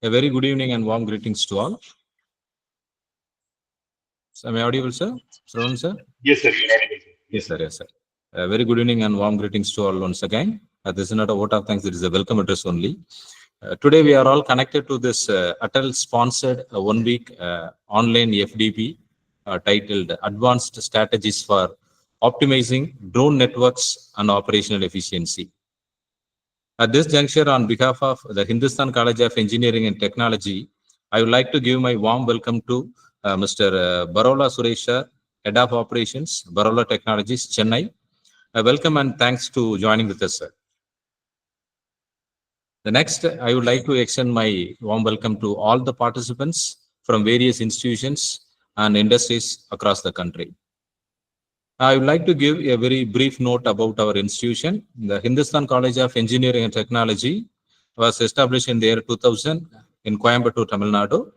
A very good evening and warm greetings to all. Am I audible, sir? Shravan, sir? Yes, sir. You're audible, sir. Yes, sir. Yes, sir. A very good evening and warm greetings to all once again. This is not a vote of thanks, it is a welcome address only. Today, we are all connected to this Atal sponsored 1 week online FDP titled Advanced Strategies for Optimizing Drone Networks and Operational Efficiency. At this juncture, on behalf of the Hindustan College of Engineering and Technology, I would like to give my warm welcome to Mr. Barola Suresha, Head of Operations, Barola Technologies, Chennai. Welcome and thanks to joining with us, sir. The next, I would like to extend my warm welcome to all the participants from various institutions and industries across the country. I would like to give a very brief note about our institution. The Hindustan College of Engineering and Technology was established in the year 2000 in Coimbatore, Tamil Nadu.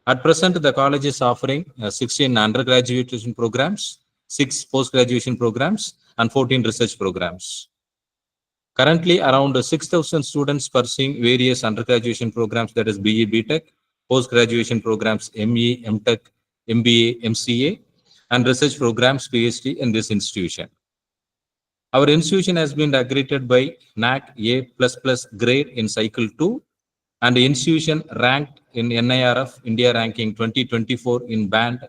At present, the college is offering 16 undergraduate programs, 6 post-graduation programs, and 14 research programs. Currently, around 6,000 students pursuing various undergraduate programs, that is BE, BTech, post-graduation programs, ME, MTech, MBA, MCA, and research programs, PhD in this institution. Our institution has been accredited by NAC A++ grade in Cycle 2, and the institution ranked in NIRF India ranking 2024 in band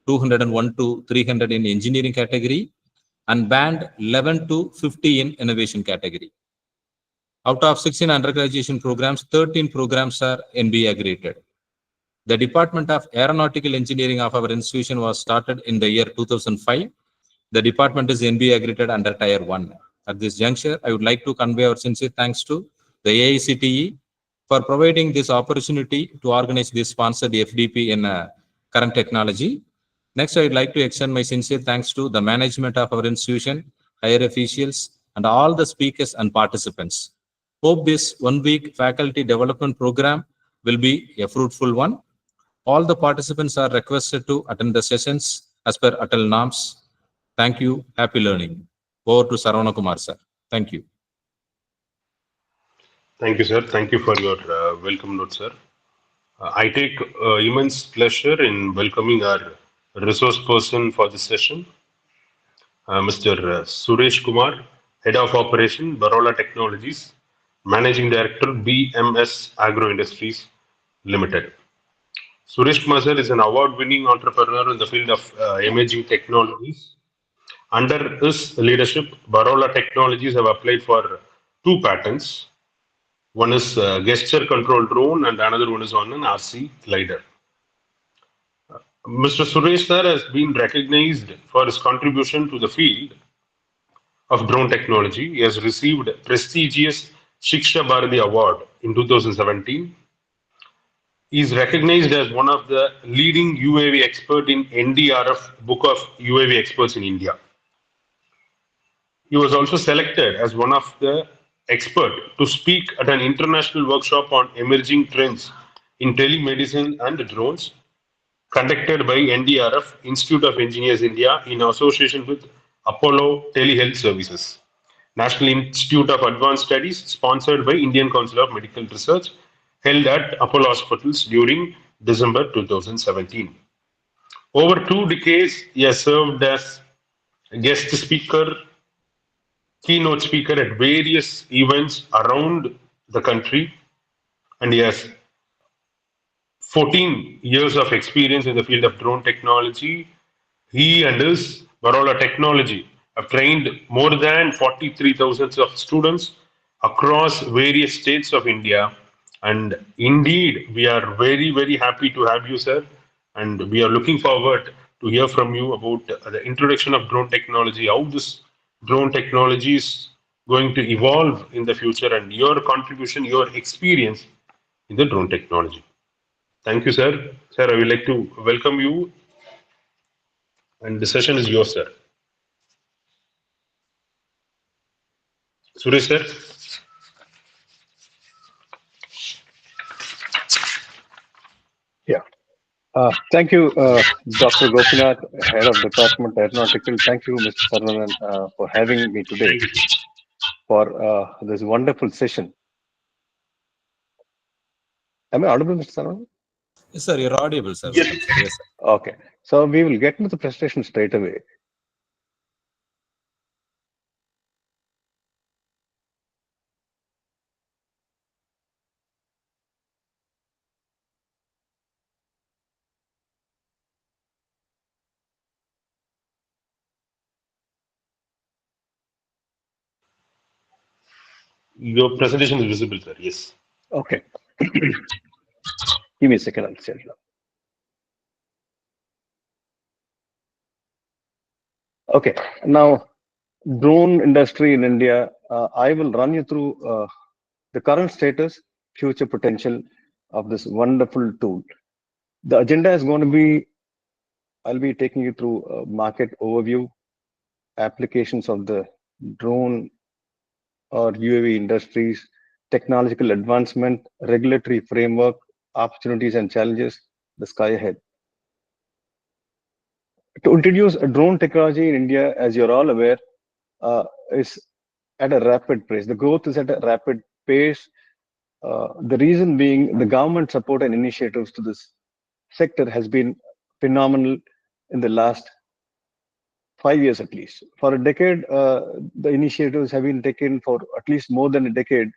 201 to 300 in engineering category and band 11 to 50 in innovation category. Out of 16 undergraduate programs, 13 programs are NBA accredited. The Department of Aeronautical Engineering of our institution was started in the year 2005. The department is NBA accredited under Tier 1. At this juncture, I would like to convey our sincere thanks to the AICTE for providing this opportunity to organize this sponsored FDP in current technology. Next, I would like to extend my sincere thanks to the management of our institution, higher officials, and all the speakers and participants. Hope this 1 week faculty development program will be a fruitful one. All the participants are requested to attend the sessions as per Atal norms. Thank you. Happy learning. Over to Saravana Kumar, sir. Thank you. Thank you, sir. Thank you for your welcome note, sir. I take immense pleasure in welcoming our resource person for this session, Mr. Suresh Kumar, Head of Operation, Barola Technologies, Managing Director, BMS Agro Industries Limited. Suresh Kumar sir is an award-winning entrepreneur in the field of emerging technologies. Under his leadership, Barola Technologies have applied for 2 patents. One is gesture control drone and another one is on an RC glider. Mr. Suresh sir has been recognized for his contribution to the field of drone technology. He has received prestigious Shiksha Bharati Award in 2017. He is recognized as one of the leading UAV expert in NDRF Book of UAV Experts in India. He was also selected as one of the expert to speak at an international workshop on emerging trends in telemedicine and drones conducted by NDRF, Institute of Engineers India, in association with Apollo Telehealth Services, National Institute of Advanced Studies, sponsored by Indian Council of Medical Research, held at Apollo Hospitals during December 2017. Over 2 decades, he has served as guest speaker, keynote speaker at various events around the country, and he has 14 years of experience in the field of drone technology. He and his Barola Technology have trained more than 43,000 of students across various states of India. And indeed, we are very, very happy to have you, sir. And we are looking forward to hear from you about the introduction of drone technology, how this drone technology is going to evolve in the future, and your contribution, your experience in the drone technology. Thank you, sir. Sir, I would like to welcome you, and the session is yours, sir. Suresh, sir. Yeah. Thank you, Dr. Gopinath, Head of Department Aeronautical. Thank you, Mr. Saravanan, for having me today Thank you. for this wonderful session. Am I audible, Mr. Saravanan? Yes, sir, you're audible, sir. Yes. Welcome, sir. Yes, sir. Okay. So we will get into the presentation straight away. Your presentation is visible, sir. Yes. Okay. Give me a second. I'll share it now. Okay. Now, drone industry in India. I will run you through the current status, future potential of this wonderful tool. The agenda is going to be. I'll be taking you through market overview, applications of the drone or UAV industries, technological advancement, regulatory framework, opportunities and challenges, the sky ahead. To introduce a drone technology in India, as you're all aware, is at a rapid pace. The growth is at a rapid pace. The reason being the government support and initiatives to this sector has been phenomenal in the last 5 years at least. For a decade, the initiatives have been taken for at least more than a decade.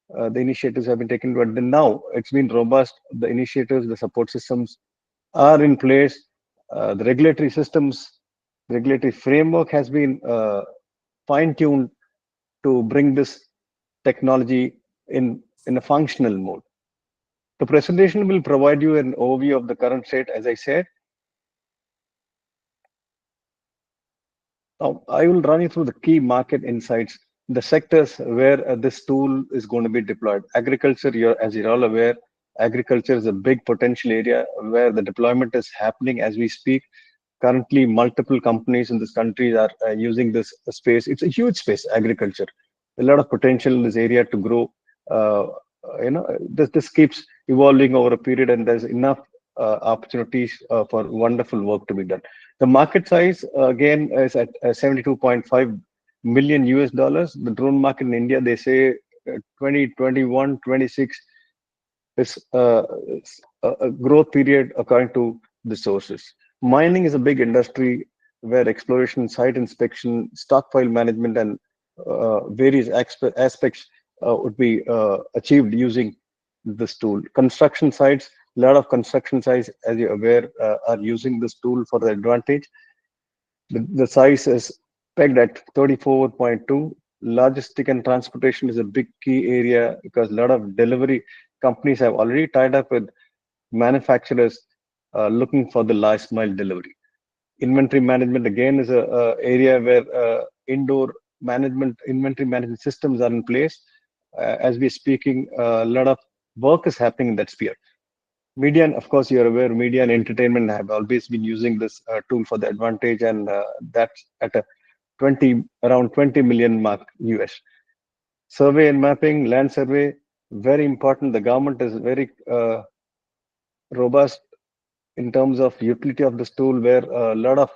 The initiatives have been taken, but then now it's been robust. The initiatives, the support systems are in place. The regulatory systems, regulatory framework has been fine-tuned to bring this technology in a functional mode. The presentation will provide you an overview of the current state, as I said. Now, I will run you through the key market insights, the sectors where this tool is going to be deployed. Agriculture, as you're all aware, agriculture is a big potential area where the deployment is happening as we speak. Currently, multiple companies in this country are using this space. It's a huge space, agriculture. A lot of potential in this area to grow. Uh, this keeps evolving over a period, and there's enough opportunities for wonderful work to be done. The market size again is at 72.5 million US dollars. The drone market in India, they say 2021, 26 is a growth period according to the sources. Mining is a big industry where exploration, site inspection, stockpile management, and various aspects would be achieved using this tool. Construction sites, a lot of construction sites, as you're aware, are using this tool for the advantage. The size is pegged at 34.2. Logistic and transportation is a big key area because a lot of delivery companies have already tied up with manufacturers looking for the last mile delivery. Inventory management again is a area where indoor management, inventory management systems are in place. As we're speaking, a lot of work is happening in that sphere. Media, and of course, you're aware, media and entertainment have always been using this tool for the advantage, and that's at a around 20 million mark US. Survey and mapping, land survey, very important. The government is very robust in terms of utility of this tool, where a lot of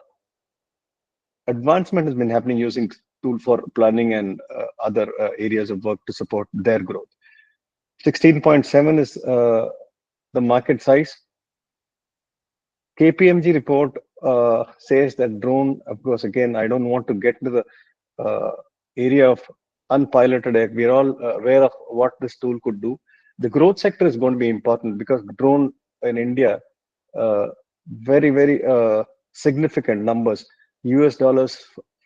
advancement has been happening using tool for planning and other areas of work to support their growth. 16.7 is the market size. KPMG report says that drone, of course, again, I don't want to get into the area of unpiloted air. We're all aware of what this tool could do. The growth sector is going to be important because drone in India, very, very significant numbers, US dollars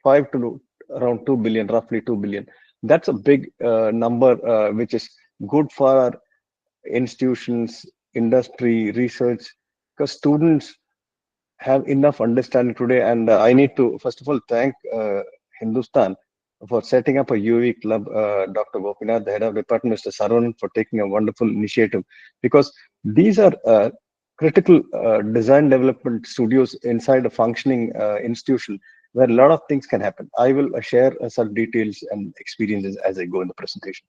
5 to around 2 billion, roughly 2 billion. That's a big number, which is good for our institutions, industry, research, because students have enough understanding today. And I need to, first of all, thank Hindustan for setting up a UAV club, Dr. Gopinath, the head of department, Mr. Saravanan, for taking a wonderful initiative, because these are critical design development studios inside a functioning institution where a lot of things can happen. I will share some details and experiences as I go in the presentation.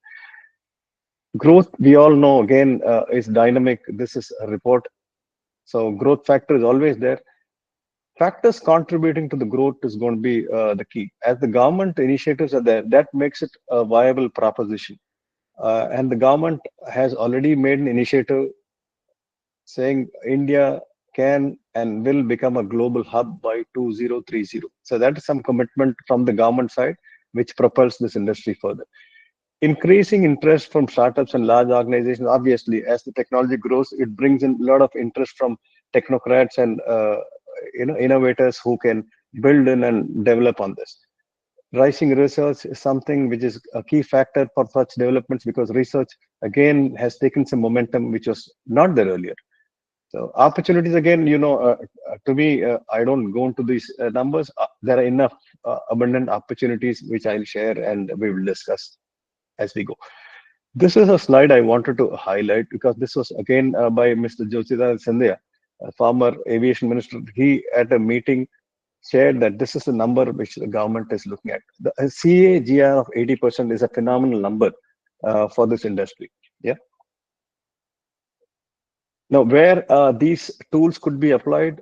Growth, we all know, again, is dynamic. This is a report. So growth factor is always there. Factors contributing to the growth is going to be the key. As the government initiatives are there, that makes it a viable proposition. And the government has already made an initiative saying India can and will become a global hub by 2030. So that is some commitment from the government side, which propels this industry further. Increasing interest from startups and large organizations. Obviously, as the technology grows, it brings in a lot of interest from technocrats and innovators who can build in and develop on this. Rising research is something which is a key factor for such developments, because research again has taken some momentum which was not there earlier. So opportunities again, to me, I don't go into these numbers. There are enough abundant opportunities which I'll share and we will discuss as we go. This is a slide I wanted to highlight because this was again by Mr. Jyotiraj Scindia, a former aviation minister. He at a meeting shared that this is the number which the government is looking at. The CAGR of 80% is a phenomenal number for this industry. Yeah. Now, where these tools could be applied,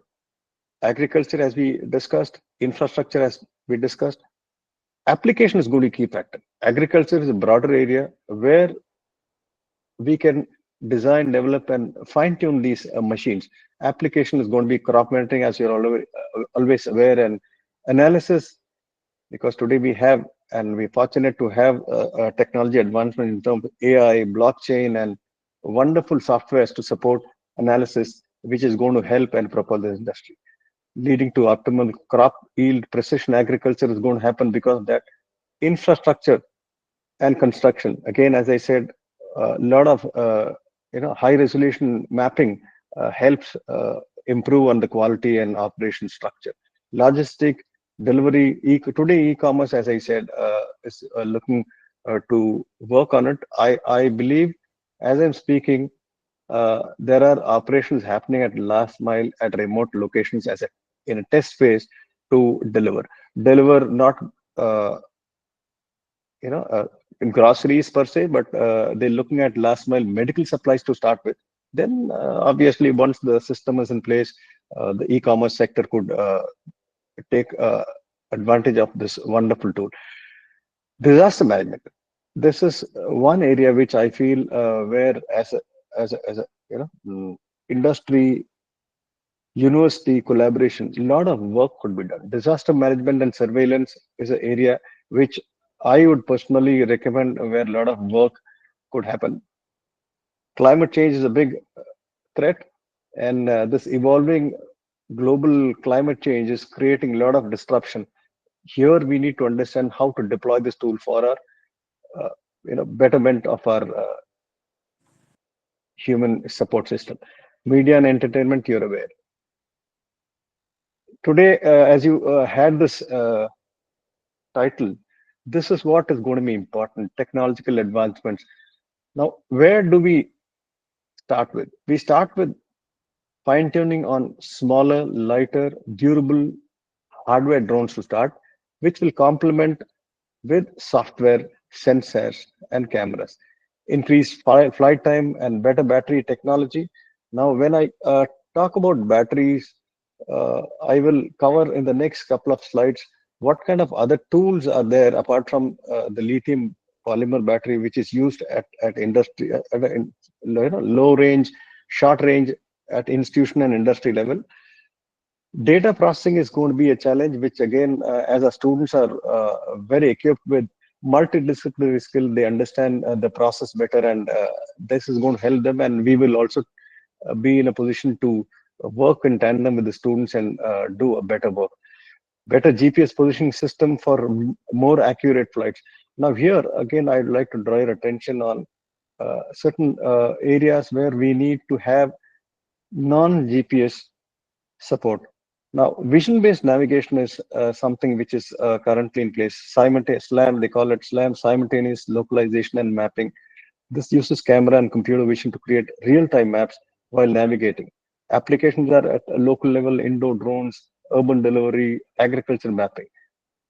agriculture, as we discussed, infrastructure, as we discussed, application is going to be a key factor. Agriculture is a broader area where we can design, develop, and fine tune these machines. Application is going to be crop monitoring, as you're always aware, and analysis, because today we have, and we're fortunate to have technology advancement in terms of AI, blockchain, and wonderful softwares to support analysis, which is going to help and propel the industry, leading to optimal crop yield. Precision agriculture is going to happen because of that. Infrastructure and construction. Again, as I said, a lot of high resolution mapping helps improve on the quality and operation structure. Logistic delivery. Today, e-commerce, as I said, is looking to work on it. I believe, as I'm speaking, there are operations happening at last mile at remote locations as a in a test phase to deliver not uh, you know uh, groceries per se, but they're looking at last mile medical supplies to start with. Then obviously, once the system is in place, the e-commerce sector could take advantage of this wonderful tool. Disaster management. This is one area which I feel where as a industry university collaboration, a lot of work could be done. Disaster management and surveillance is an area which I would personally recommend where a lot of work could happen. Climate change is a big threat, and this evolving global climate change is creating a lot of disruption. Here, we need to understand how to deploy this tool for our uh, betterment of our human support system. Media and entertainment, you're aware. Today, as you had this title, this is what is going to be important: technological advancements. Now, where do we start with? We start with fine tuning on smaller, lighter, durable hardware drones to start, which will complement with software, sensors, and cameras. Increased flight time and better battery technology. Now, when I talk about batteries, I will cover in the next couple of slides what kind of other tools are there apart from the lithium polymer battery, which is used at industry, low range, short range, at institution and industry level. Data processing is going to be a challenge, which again, as our students are very equipped with multidisciplinary skill, they understand the process better, and this is going to help them. And we will also be in a position to work in tandem with the students and do a better work. Better GPS positioning system for more accurate flights. Now, here again, I'd like to draw your attention on certain areas where we need to have non-GPS support. Now, vision-based navigation is something which is currently in place. Simultaneous SLAM, they call it SLAM, simultaneous localization and mapping. This uses camera and computer vision to create real-time maps while navigating. Applications are at a local level: indoor drones, urban delivery, agriculture mapping.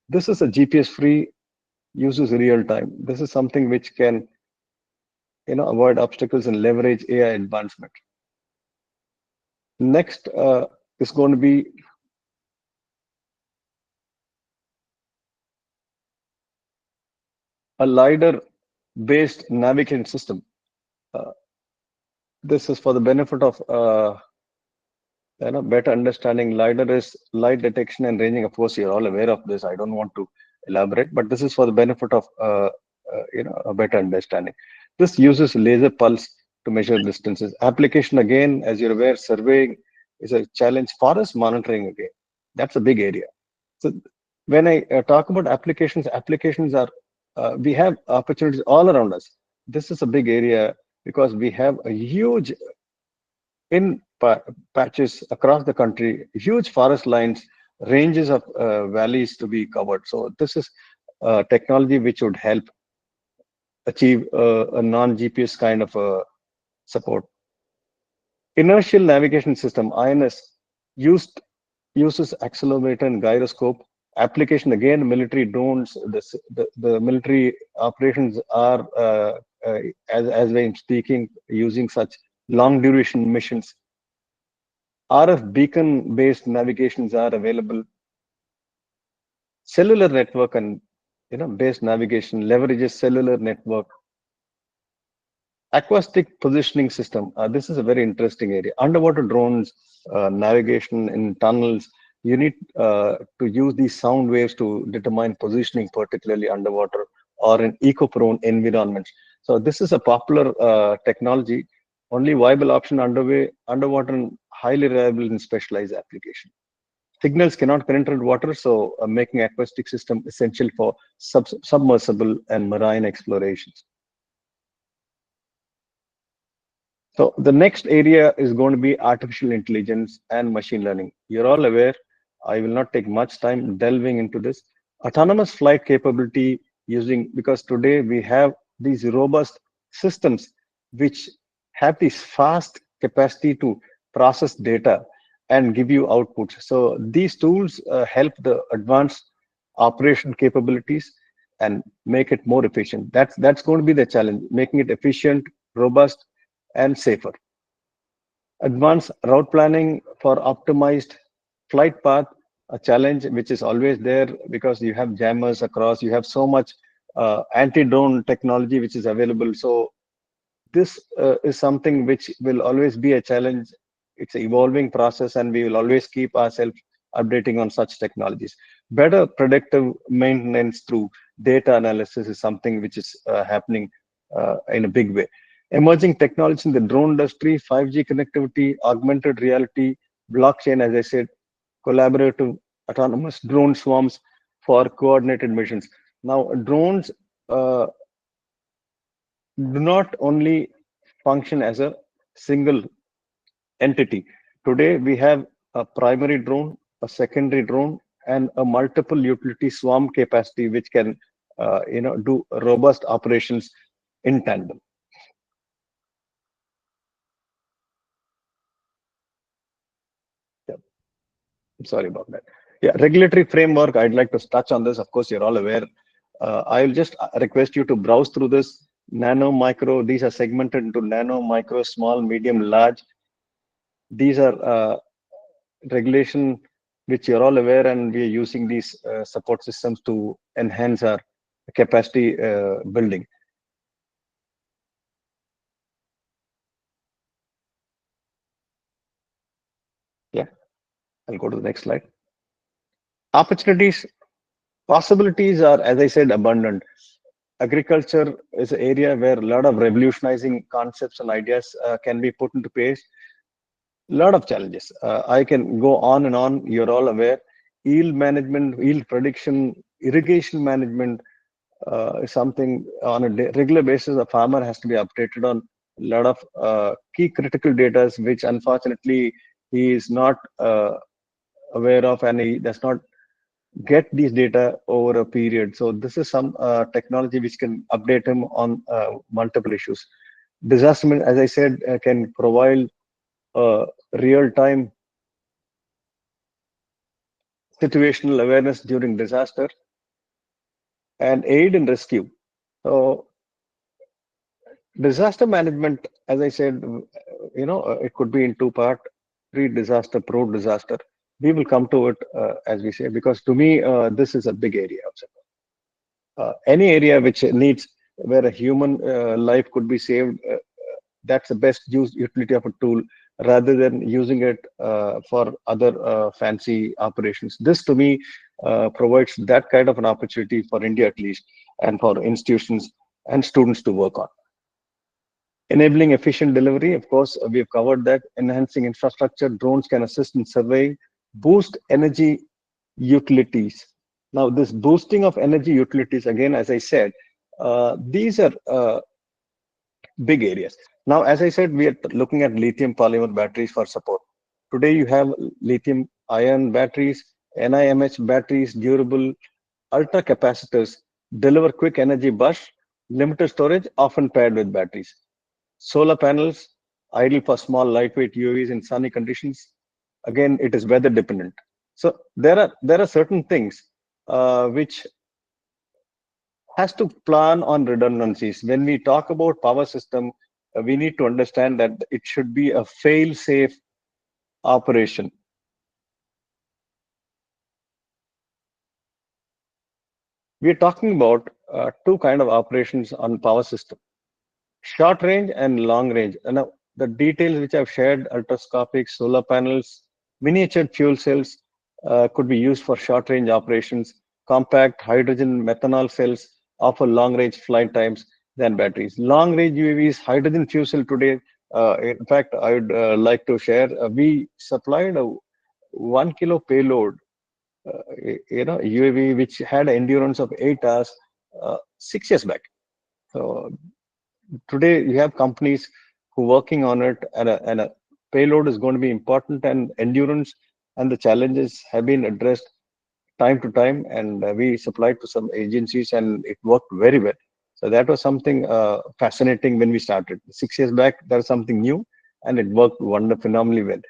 This is a GPS-free, uses real-time. This is something which can avoid obstacles and leverage AI advancement. Next is going to be a LiDAR based navigation system. Uh, This is for the benefit of better understanding. LiDAR is light detection and ranging. Of course, you're all aware of this. I don't want to elaborate, but this is for the benefit of a better understanding. This uses laser pulse to measure distances. Application again, as you're aware, surveying is a challenge. Forest monitoring again, that's a big area. So when I talk about applications, applications are we have opportunities all around us. This is a big area because we have a huge in patches across the country, huge forest lines, ranges of valleys to be covered. So this is technology which would help achieve a non-GPS kind of support. Inertial navigation system (INS) used uses accelerometer and gyroscope. Application again, military drones. The military operations are as I'm speaking using such long duration missions. RF beacon based navigations are available. Cellular network and based navigation leverages cellular network. Acoustic positioning system. This is a very interesting area. Underwater drones, navigation in tunnels. You need to use these sound waves to determine positioning, particularly underwater or in eco-prone environments. So this is a popular technology. Only viable option underway, underwater and highly reliable in specialized application. Signals cannot penetrate water, so making acoustic system essential for submersible and marine explorations. So the next area is going to be artificial intelligence and machine learning. You're all aware. I will not take much time delving into this. Autonomous flight capability using, because today we have these robust systems which have this fast capacity to process data and give you outputs. So these tools help the advanced operation capabilities and make it more efficient. That's going to be the challenge, making it efficient, robust, and safer. Advanced route planning for optimized flight path, a challenge which is always there because you have jammers across, you have so much anti-drone technology which is available. So this is something which will always be a challenge. It's an evolving process, and we will always keep ourselves updating on such technologies. Better predictive maintenance through data analysis is something which is happening in a big way. Emerging technologies in the drone industry, 5G connectivity, augmented reality, blockchain, as I said, collaborative autonomous drone swarms for coordinated missions. Now, drones uh, do not only function as a single entity. Today, we have a primary drone, a secondary drone, and a multiple utility swarm capacity, which can, do robust operations in tandem. Yeah, I'm sorry about that. Yeah, regulatory framework. I'd like to touch on this. Of course, you're all aware. I'll just request you to browse through this. Nano, micro. These are segmented into nano, micro, small, medium, large. These are regulation which you're all aware, and we are using these support systems to enhance our capacity building. Yeah, I'll go to the next slide. Opportunities, possibilities are, as I said, abundant. Agriculture is an area where a lot of revolutionizing concepts and ideas can be put into place. A lot of challenges. I can go on and on. You're all aware. Yield management, yield prediction, irrigation management, is something on a regular basis a farmer has to be updated on. A lot of key critical data which unfortunately he is not aware of, and he does not get these data over a period. So this is some technology which can update him on multiple issues. Disaster, as I said, can provide real-time situational awareness during disaster and aid in rescue. So disaster management, as I said, it could be in two part: pre-disaster, pro-disaster. We will come to it as we say, because to me, this is a big area of support. Any area which needs where a human life could be saved, That's the best use utility of a tool rather than using it for other fancy operations. This to me provides that kind of an opportunity for India at least, and for institutions and students to work on. Enabling efficient delivery, of course, we've covered that. Enhancing infrastructure, drones can assist in surveying, boost energy utilities. Now, this boosting of energy utilities, again, as I said, these are big areas. Now, as I said, we are looking at lithium polymer batteries for support. Today, you have lithium ion batteries, NIMH batteries, durable ultra capacitors, deliver quick energy burst, limited storage, often paired with batteries. Solar panels, ideal for small lightweight UAVs in sunny conditions. Again, it is weather dependent. So there are certain things which has to plan on redundancies. When we talk about power system, we need to understand that it should be a fail-safe operation. We are talking about two kind of operations on power system: short range and long range. And now the details which I've shared, ultrascopic solar panels, miniature fuel cells could be used for short range operations. Compact hydrogen methanol cells offer long range flight times than batteries. Long range UAVs, hydrogen fuel cell today. In fact, I would like to share, we supplied a 1 kilo payload, UAV, which had an endurance of 8 hours 6 years back. So today you have companies who working on it, and a payload is going to be important, and endurance and the challenges have been addressed time to time, and we supplied to some agencies and it worked very well. So that was something fascinating when we started 6 years back. There's something new, and it worked phenomenally well.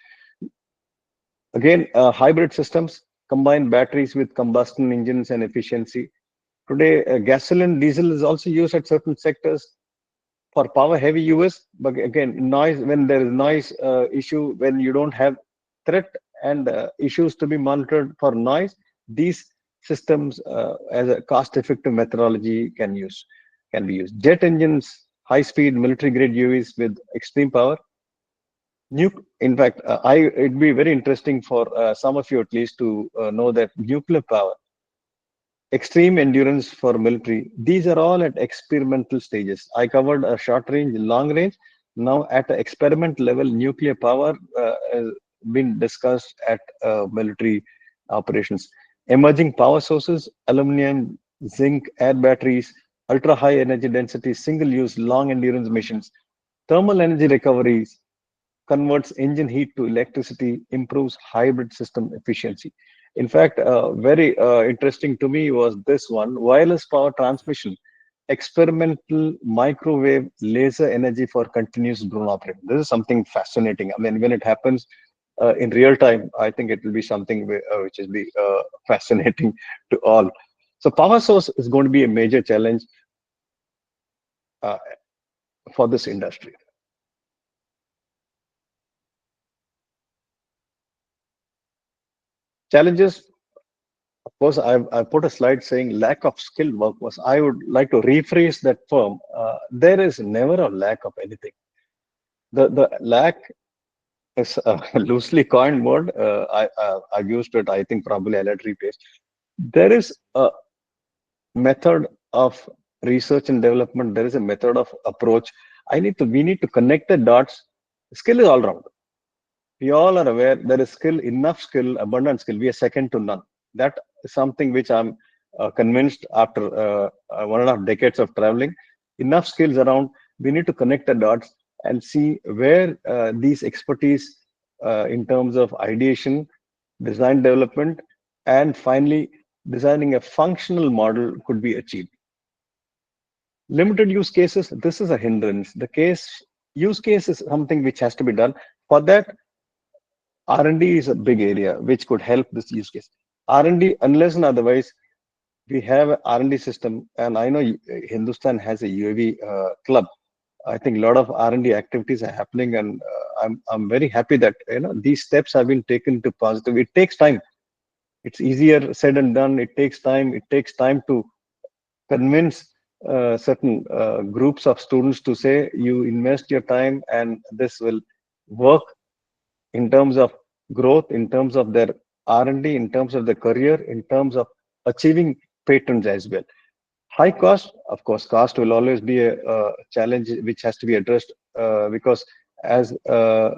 Again, hybrid systems combine batteries with combustion engines and efficiency. Today, gasoline, diesel is also used at certain sectors for power heavy US. But again, noise, when there is noise issue, when you don't have threat and issues to be monitored for noise, these systems as a cost effective methodology can be used. Jet engines, high speed military grade UVs with extreme power. In fact, it'd be very interesting for some of you at least to know that nuclear power, extreme endurance for military, these are all at experimental stages. I covered a short range, long range. Now at the experiment level, nuclear power has been discussed at military operations. Emerging power sources: aluminum, zinc, air batteries, ultra high energy density, single use, long endurance missions. Thermal energy recoveries converts engine heat to electricity, improves hybrid system efficiency. In fact, very interesting to me was this one: wireless power transmission, experimental microwave laser energy for continuous drone operation. This is something fascinating. I mean, when it happens in real time, I think it will be something which is be fascinating to all. So power source is going to be a major challenge uh, for this industry. Challenges, of course, I put a slide saying lack of skilled workforce. I would like to rephrase that term. There is never a lack of anything. The lack is a loosely coined word. I've used it, I think, probably I let rephrase. There is a method of research and development. There is a method of approach. We need to connect the dots. Skill is all round. We all are aware there is enough skill, abundant skill. We are second to none. That is something which I'm convinced after 1.5 decades of traveling. Enough skills around. We need to connect the dots and see where these expertise in terms of ideation, design development, and finally designing a functional model could be achieved. Limited use cases, this is a hindrance. The use case is something which has to be done. For that, R&D is a big area which could help this use case. R&D, unless and otherwise, we have an R&D system, and I know Hindustan has a UAV club. I think a lot of R&D activities are happening, and I'm very happy that these steps have been taken to positive. It takes time. It's easier said than done. It takes time. It takes time to convince certain groups of students to say you invest your time and this will work in terms of growth, in terms of their R&D, in terms of their career, in terms of achieving patents as well. High cost, of course, cost will always be a challenge which has to be addressed because as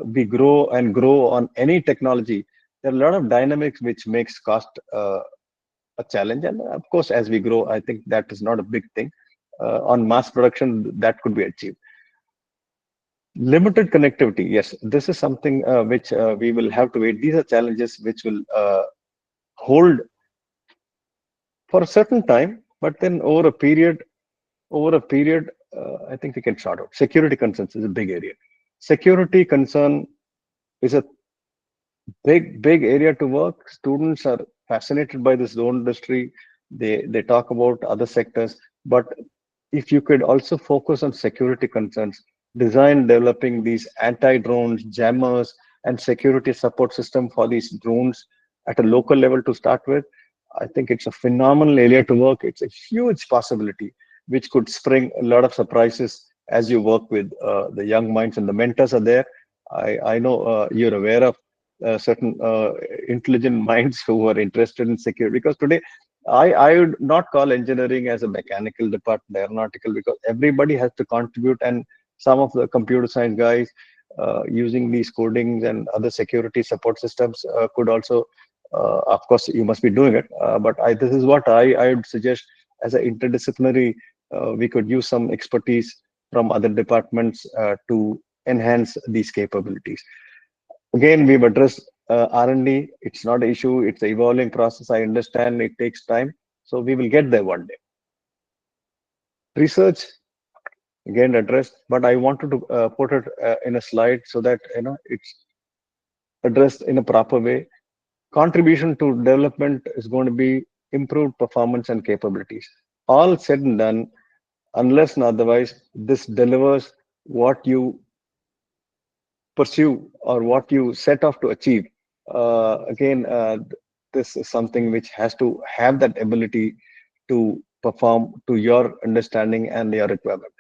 we grow and grow on any technology, there are a lot of dynamics which makes cost a challenge. And of course, as we grow, I think that is not a big thing. On mass production, that could be achieved. Limited connectivity, yes, this is something which we will have to wait. These are challenges which will hold for a certain time, but then over a period, I think we can sort out. Security concerns is a big area. Security concern is a big area to work. Students are fascinated by this drone industry. They talk about other sectors, but if you could also focus on security concerns, design developing these anti-drones, jammers, and security support system for these drones at a local level to start with, I think it's a phenomenal area to work. It's a huge possibility which could spring a lot of surprises as you work with the young minds and the mentors are there. I know you're aware of certain intelligent minds who are interested in security because today I would not call engineering as a mechanical department, aeronautical, because everybody has to contribute, and some of the computer science guys using these codings and other security support systems could also, of course, you must be doing it. But this is what I would suggest as an interdisciplinary. We could use some expertise from other departments to enhance these capabilities. Again, we've addressed R&D. It's not an issue. It's an evolving process. I understand it takes time. So we will get there one day. Research, again, addressed, but I wanted to put it in a slide so that it's addressed in a proper way. Contribution to development is going to be improved performance and capabilities. All said and done, unless and otherwise, this delivers what you pursue or what you set off to achieve. Again, this is something which has to have that ability to perform to your understanding and your requirement.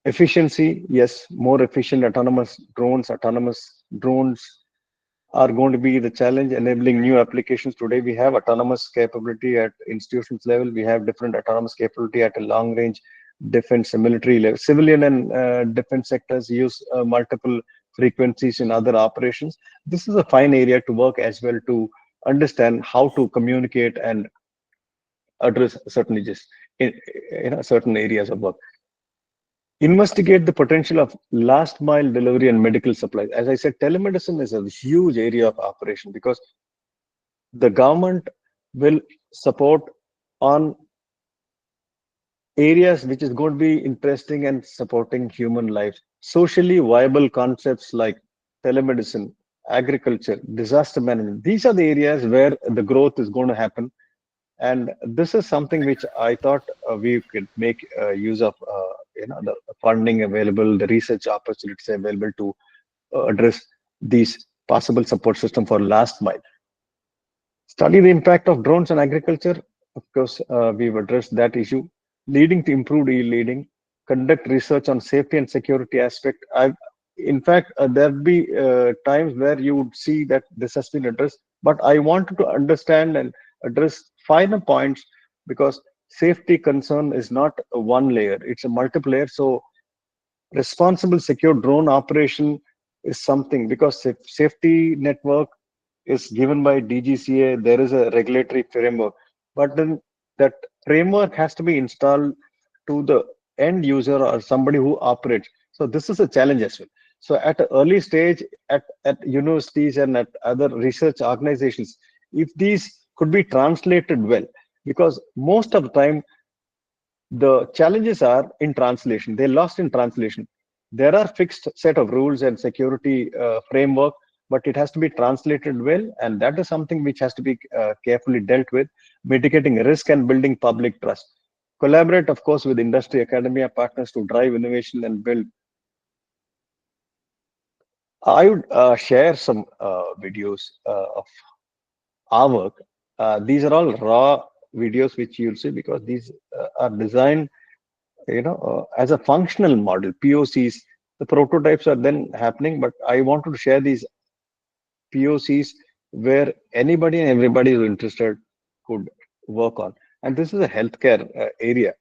Efficiency, yes, more efficient autonomous drones are going to be the challenge, enabling new applications. Today, we have autonomous capability at institutions level. We have different autonomous capability at a long range defense and military level. Civilian and defense sectors use multiple frequencies in other operations. This is a fine area to work as well to understand how to communicate and address certain issues in certain areas of work. Investigate the potential of last mile delivery and medical supplies. As I said, telemedicine is a huge area of operation because the government will support on areas which is going to be interesting and supporting human life. Socially viable concepts like telemedicine, agriculture, disaster management. These are the areas where the growth is going to happen. And this is something which I thought we could make use of, the funding available, the research opportunities available to address these possible support system for last mile. Study the impact of drones on agriculture. Of course, we've addressed that issue. Leading to improved yield leading. Conduct research on safety and security aspect. In fact, there'll be times where you would see that this has been addressed. But I wanted to understand and address finer points because safety concern is not a one layer; it's a multiple layer. So responsible secure drone operation is something because safety network is given by DGCA. There is a regulatory framework, but then that framework has to be installed to the end user or somebody who operates. So this is a challenge as well. So at an early stage, at universities and at other research organizations, if these could be translated well, because most of the time the challenges are in translation. They're lost in translation. There are fixed set of rules and security framework, but it has to be translated well, and that is something which has to be carefully dealt with, mitigating risk and building public trust. Collaborate, of course, with industry, academia partners to drive innovation and build. I would share some videos of our work. These are all raw videos which you'll see because these are designed as a functional model, POCs. The prototypes are then happening, but I wanted to share these POCs where anybody and everybody who's interested could work on. And this is a healthcare area.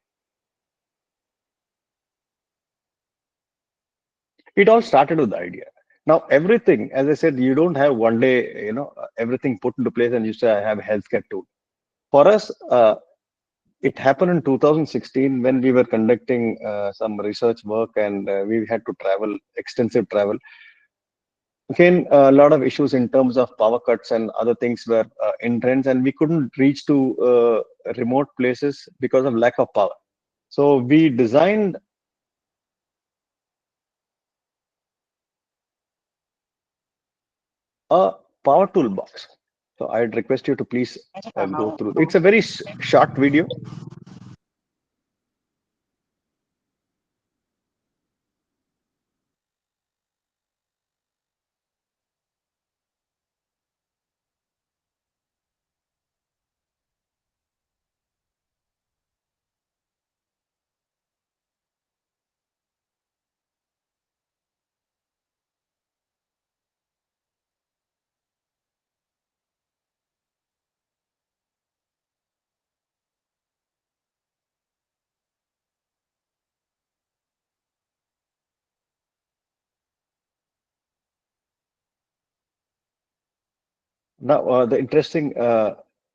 It all started with the idea. Now, everything, as I said, you don't have one day, everything put into place and you say, I have a healthcare tool. For us, it happened in 2016 when we were conducting some research work and we had to travel, extensive travel. Again, a lot of issues in terms of power cuts and other things were in trends, and we couldn't reach to remote places because of lack of power. So we designed a power toolbox. So I'd request you to please go through. It's a very short video. Now, the interesting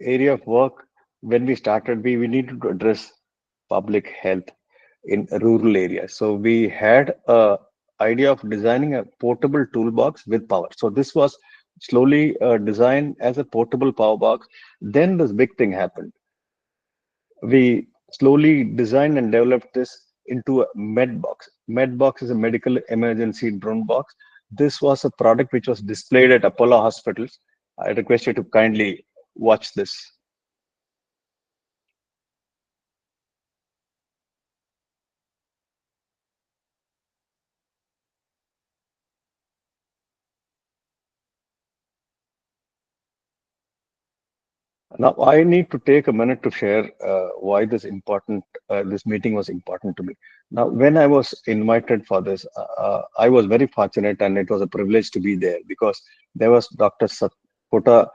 area of work when we started, we needed to address public health in rural areas. So we had a idea of designing a portable toolbox with power. So this was slowly designed as a portable power box. Then this big thing happened. We slowly designed and developed this into a med box. Med box is a medical emergency drone box. This was a product which was displayed at Apollo hospitals. I request you to kindly watch this. Now, I need to take a minute to share why this meeting was important to me. Now, when I was invited for this, I was very fortunate and it was a privilege to be there because there was Dr. Kota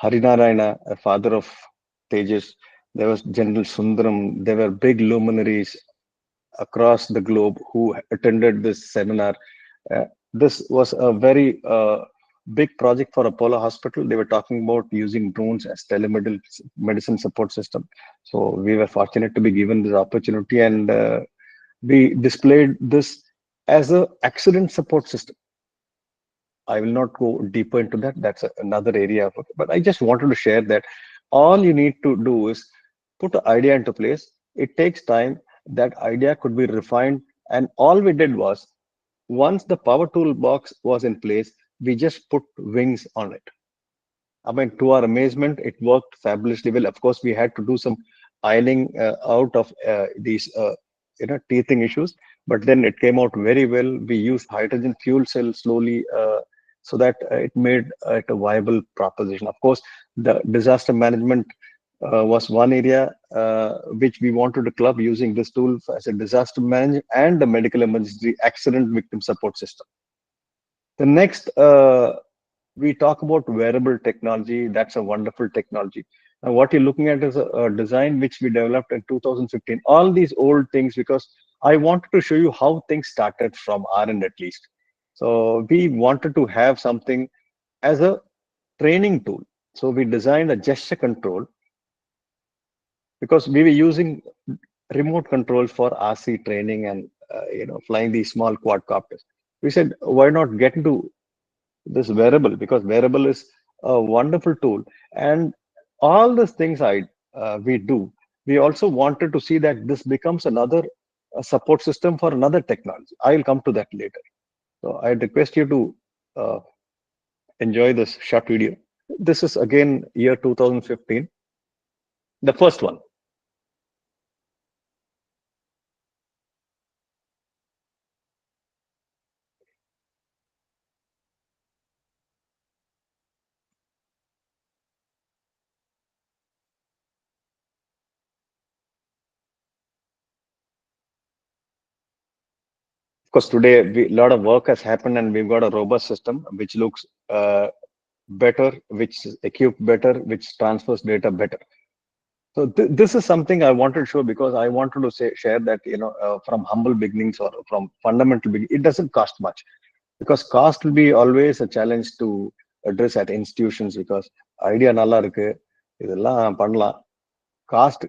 Harinarayana, a father of Tejas. There was General Sundaram. There were big luminaries across the globe who attended this seminar. This was a very big project for Apollo Hospital. They were talking about using drones as telemedicine support system. So we were fortunate to be given this opportunity, and we displayed this as a accident support system. I will not go deeper into that. That's another area of, but I just wanted to share that all you need to do is put an idea into place. It takes time. That idea could be refined. And all we did was once the power toolbox was in place, we just put wings on it. I mean, to our amazement, it worked fabulously well. Of course, we had to do some ironing out of these, teething issues, but then it came out very well. We used hydrogen fuel cell slowly so that it made it a viable proposition. Of course, the disaster management was one area which we wanted to club using this tool as a disaster management and the medical emergency accident victim support system. The next we talk about wearable technology. That's a wonderful technology. Now, what you're looking at is a design which we developed in 2015. All these old things, because I wanted to show you how things started from our end at least. So we wanted to have something as a training tool. So we designed a gesture control because we were using remote controls for RC training and flying these small quadcopters. We said, why not get into this wearable, because wearable is a wonderful tool, and all these things we do, we also wanted to see that this becomes another support system for another technology. I will come to that later. So I request you to uh, enjoy this short video. This is again year 2015, the first one. course, today a lot of work has happened, and we've got a robust system which looks better, which is equipped better, which transfers data better. So this is something I wanted to show because I wanted to share that from humble beginnings or from fundamental beginnings, it doesn't cost much, because cost will be always a challenge to address at institutions, because idea நல்லா இருக்கு, இதெல்லாம் பண்ணலாம், cost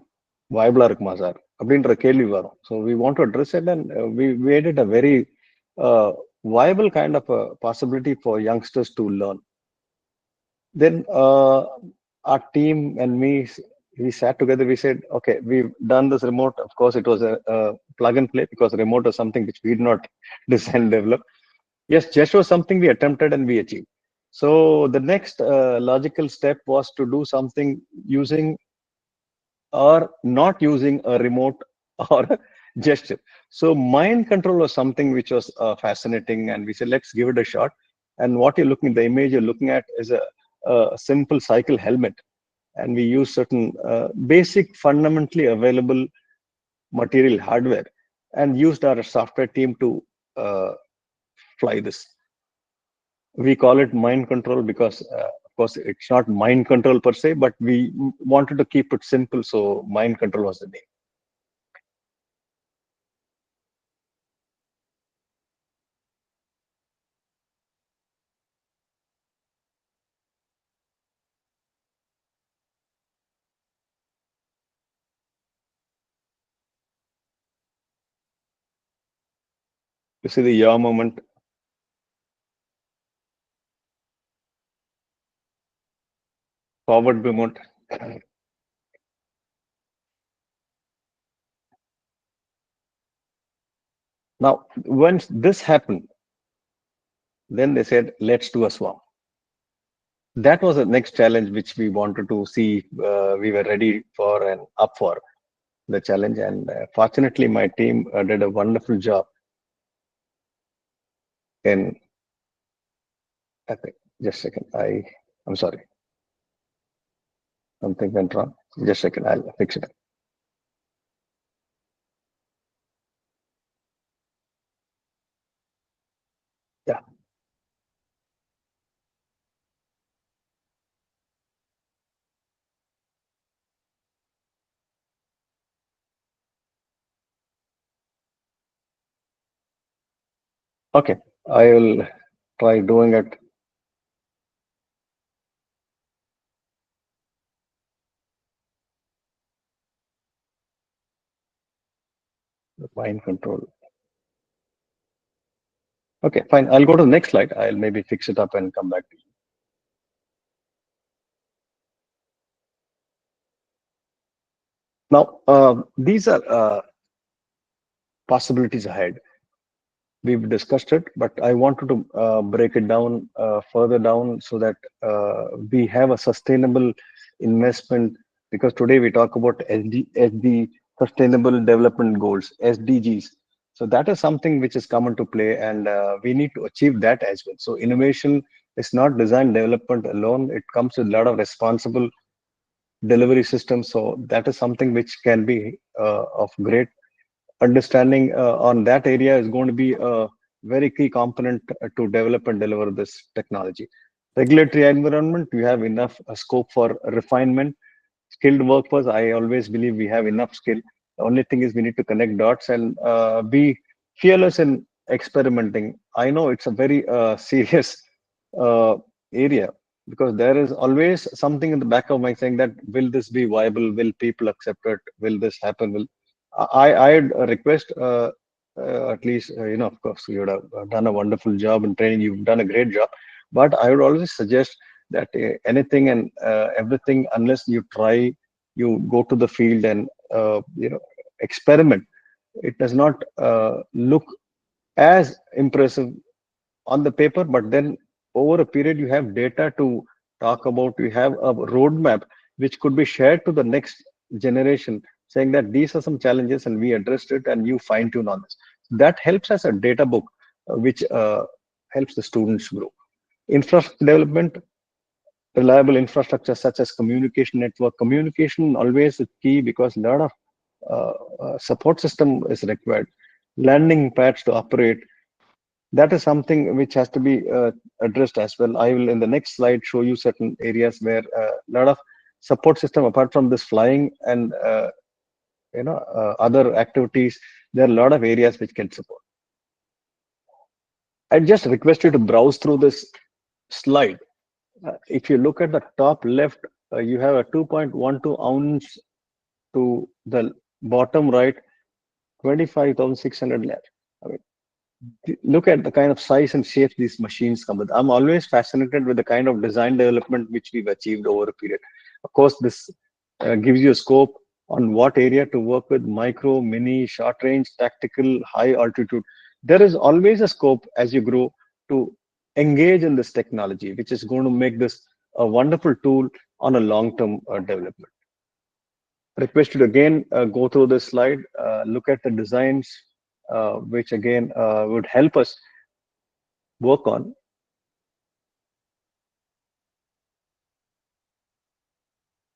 viable இருக்குமா sir அப்படின்ற கேள்வி வரும். So we want to address it, and we made it a very viable kind of a possibility for youngsters to learn. Then our team and me, we sat together, we said, okay, we've done this remote. Of course, it was a plug and play, because remote was something which we did not design and develop. Yes, just was something we attempted and we achieved. So the next logical step was to do something using or not using a remote or a gesture. So mind control was something which was fascinating, and we said, let's give it a shot. And what you're looking, the image you're looking at is a simple cycle helmet, and we use certain basic, fundamentally available material hardware, and used our software team to fly this. We call it mind control because, of course, it's not mind control per se, but we wanted to keep it simple, so mind control was the name. You see the yaw moment. Forward movement. Now, once this happened, then they said, let's do a swarm. That was the next challenge which we wanted to see if we were ready for and up for the challenge. And fortunately, my team did a wonderful job in, I think, just a second, I'm sorry. Something went wrong. Just a second, I'll fix it. Yeah. Okay, I will try doing it. Mind control. Okay, fine. I'll go to the next slide. I'll maybe fix it up and come back to you. Now, these are possibilities ahead. We've discussed it, but I wanted to break it down further down so that we have a sustainable investment, because today we talk about SD, Sustainable Development Goals, SDGs. So that is something which is come into play, and we need to achieve that as well. So innovation is not design development alone. It comes with a lot of responsible delivery systems. So that is something which can be of great understanding on that area is going to be a very key component to develop and deliver this technology. Regulatory environment, you have enough scope for refinement. Skilled workforce, I always believe we have enough skill. The only thing is we need to connect dots and be fearless in experimenting. I know it's a very serious area, because there is always something in the back of my saying that, will this be viable? Will people accept it? Will this happen? Will I'd request at least of course you would have done a wonderful job in training. You've done a great job, but I would always suggest that anything and everything, unless you try, you go to the field and experiment, it does not look as impressive on the paper. But then over a period, you have data to talk about. You have a roadmap which could be shared to the next generation, saying that these are some challenges and we addressed it, and you fine tune on this. That helps as a data book, which helps the students grow. Infrastructure development, reliable infrastructure such as communication network. Communication always is key, because a lot of support system is required. Landing pads to operate, That is something which has to be addressed as well. I will in the next slide show you certain areas where a lot of support system apart from this flying and other activities. There are a lot of areas which can support. I just request you to browse through this slide. If you look at the top left, you have a 2.12 ounce to the bottom right, 25,600 layers. I mean, look at the kind of size and shape these machines come with. I'm always fascinated with the kind of design development which we've achieved over a period. Of course, this gives you a scope on what area to work with: micro, mini, short range, tactical, high altitude. There is always a scope as you grow to engage in this technology, which is going to make this a wonderful tool on a long-term development. Request you to again go through this slide, look at the designs, which again would help us work on.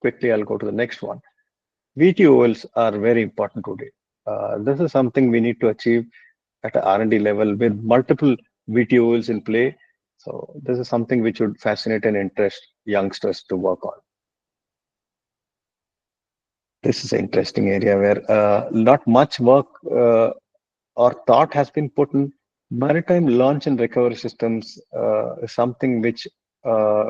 Quickly, I'll go to the next one. VTOLs are very important today. This is something we need to achieve at a R&D level with multiple VTOLs in play. So this is something which would fascinate and interest youngsters to work on. This is an interesting area where not much work or thought has been put in. Maritime launch and recovery systems is something which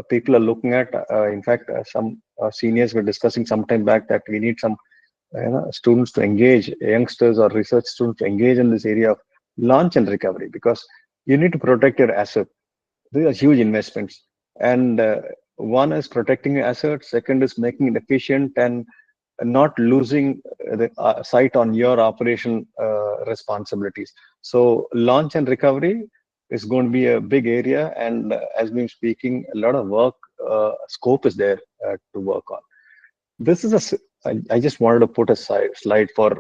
people are looking at. In fact, some seniors were discussing some time back that we need some students to engage, youngsters or research students to engage in this area of launch and recovery, because you need to protect your asset. These are huge investments, and one is protecting your asset. Second is making it efficient and not losing the sight on your operation responsibilities. So launch and recovery is going to be a big area, and as we've speaking, a lot of work scope is there to work on. This is I just wanted to put a slide for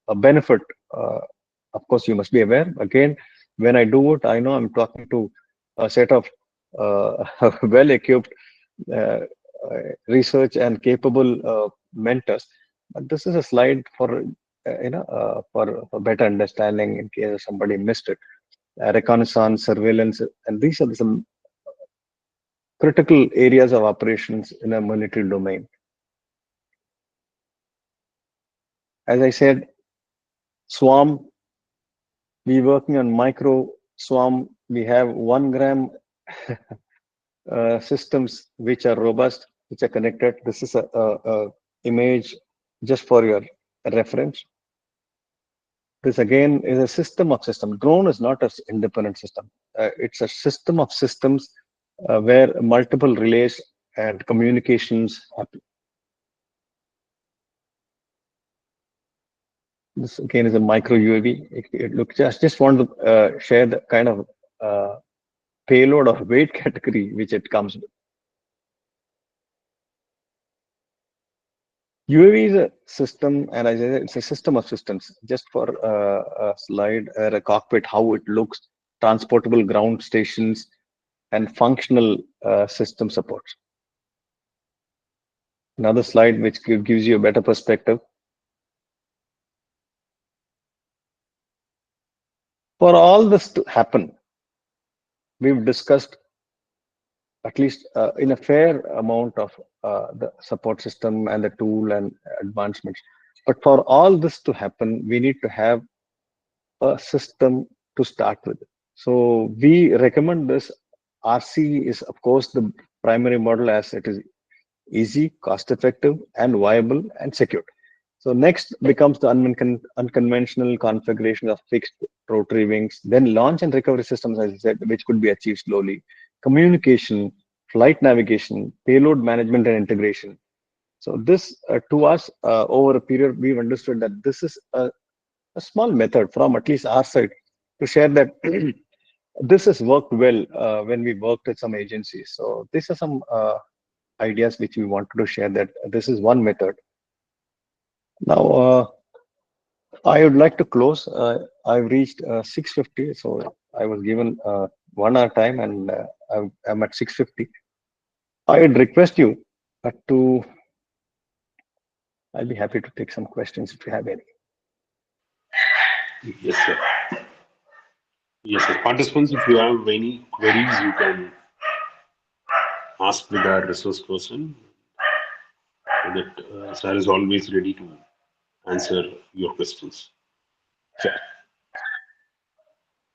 a benefit. Of course, you must be aware. Again, when I do it, I know I'm talking to a set of well-equipped uh, research and capable mentors. But this is a slide for for better understanding in case somebody missed it. Reconnaissance, surveillance, and these are some critical areas of operations in a military domain. As I said, swarm, we working on micro swarm. We have 1 gram systems which are robust, which are connected. This is a image just for your reference. This again is a system of systems. Drone is not an independent system. It's a system of systems where multiple relays and communications happen. This again is a micro UAV. It looks just want to share the kind of payload or weight category which it comes with. UAV is a system, and as I said, it's a system of systems. Just for a slide, a cockpit, how it looks, transportable ground stations, and functional system supports. Another slide which gives you a better perspective. For all this to happen, we've discussed at least in a fair amount of the support system and the tool and advancements. But for all this to happen, we need to have a system to start with. So we recommend this. RC is, of course, the primary model, as it is easy, cost effective, and viable and secure. So next becomes the unconventional configuration of fixed rotary wings, then launch and recovery systems, as I said, which could be achieved slowly, communication, flight navigation, payload management and integration. So this, to us, over a period, we've understood that this is a small method from at least our side to share that this has worked well when we worked with some agencies. So these are some ideas which we wanted to share, that this is one method. Now, I would like to close. I've reached 6:50, so I was given 1 hour time, and I'm at 6:50. I would request you to. I'll be happy to take some questions if you have any. Yes, sir. Yes, sir. Participants, if you have any queries, you can ask with our resource person, so that sir is always ready to answer your questions. Sure.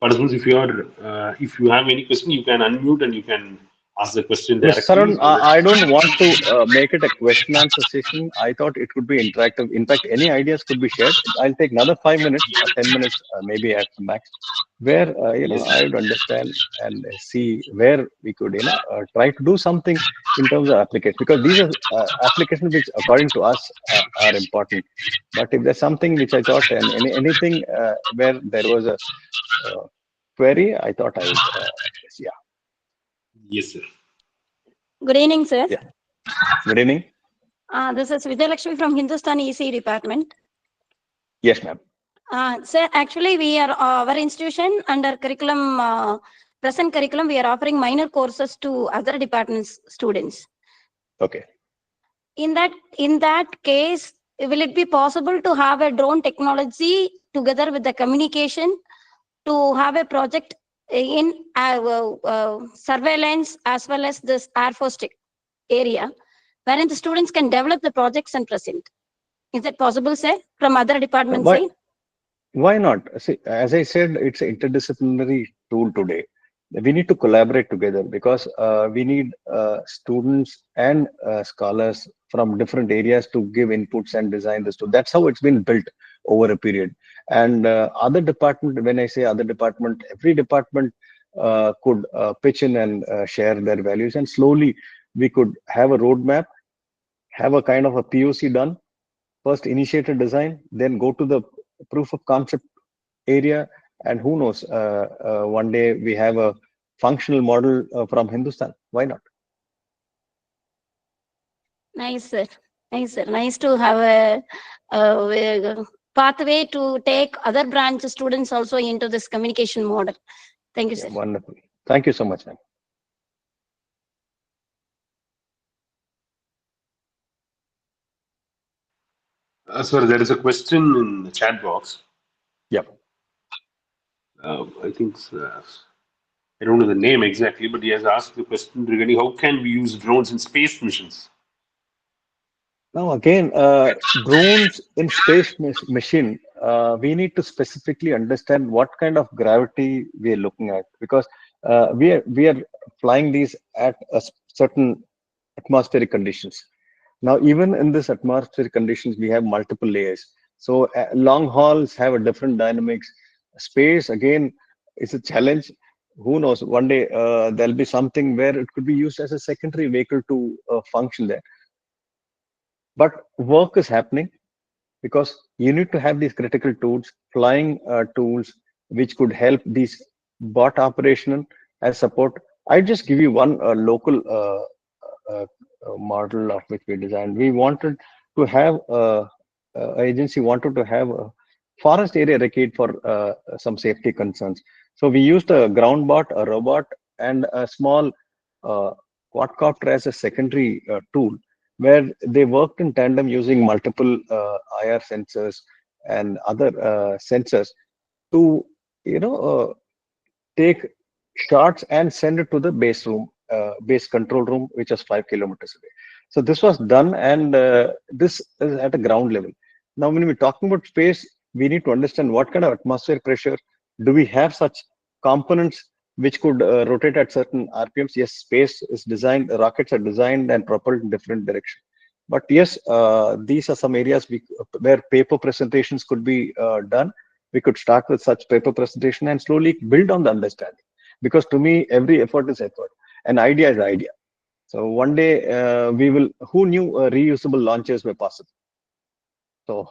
Participants, if you have any question, you can unmute and you can ask the question Mr. directly. Saran, So that I don't want to make it a question answer session. I thought it could be interactive. In fact, any ideas could be shared. I'll take another 5 minutes, 10 minutes, maybe at the max, where yes, I would understand and see where we could try to do something in terms of application, because these are applications which, according to us, are important. But if there's something which I thought, and anything where there was a uh, query, I thought I would address. Yeah, yes, sir. Good evening, sir. yeah. Good evening. This is Vijayalakshmi from Hindustan EC department. Yes, ma'am. Sir, actually, we are our institution under curriculum, present curriculum, we are offering minor courses to other departments students. Okay. In that case, will it be possible to have a drone technology together with the communication to have a project in surveillance as well as this Air Force area, wherein the students can develop the projects and present? Is that possible, sir, from other departments Why side? why not? See, as I said, it's an interdisciplinary tool today. We need to collaborate together, because we need students and scholars from different areas to give inputs and design this tool. That's how it's been built over a period. And other department, when I say other department, every department could pitch in and share their values, and slowly we could have a roadmap, have a kind of a POC done, first initiate a design, then go to the proof of concept area, and who knows, one day we have a functional model from Hindustan. Why not? Nice, sir. Nice, sir. Nice to have a pathway to take other branch students also into this communication model. Thank you, Yeah, sir. wonderful. Thank you so much, ma'am. Sir, there is a question in the chat box. Yep. I think I don't know the name exactly, but he has asked the question regarding how can we use drones in space missions. Now again, drones in space mission, we need to specifically understand what kind of gravity we are looking at, because we are flying these at a certain atmospheric conditions. Now, even in this atmospheric conditions, we have multiple layers. So long hauls have a different dynamics. Space again is a challenge. Who knows? One day there'll be something where it could be used as a secondary vehicle to function there. But work is happening, because you need to have these critical tools, flying tools, which could help these bot operation as support. I just give you one local model of which we designed. We wanted to have agency wanted to have a forest area recce for some safety concerns. So we used a ground bot, a robot, and a small uh, quadcopter as a secondary tool, where they worked in tandem using multiple IR sensors and other sensors to you know uh, take shots and send it to the base control room, which is 5 kilometers away. So this was done, and this is at a ground level. Now, when we're talking about space, we need to understand what kind of atmospheric pressure do we have, such components which could rotate at certain RPMs. Yes, space is designed, rockets are designed and propelled in different direction. But yes, these are some areas where paper presentations could be done. We could start with such paper presentation and slowly build on the understanding, because to me every effort is effort, and idea is idea. So one day we will, who knew reusable launchers were possible? So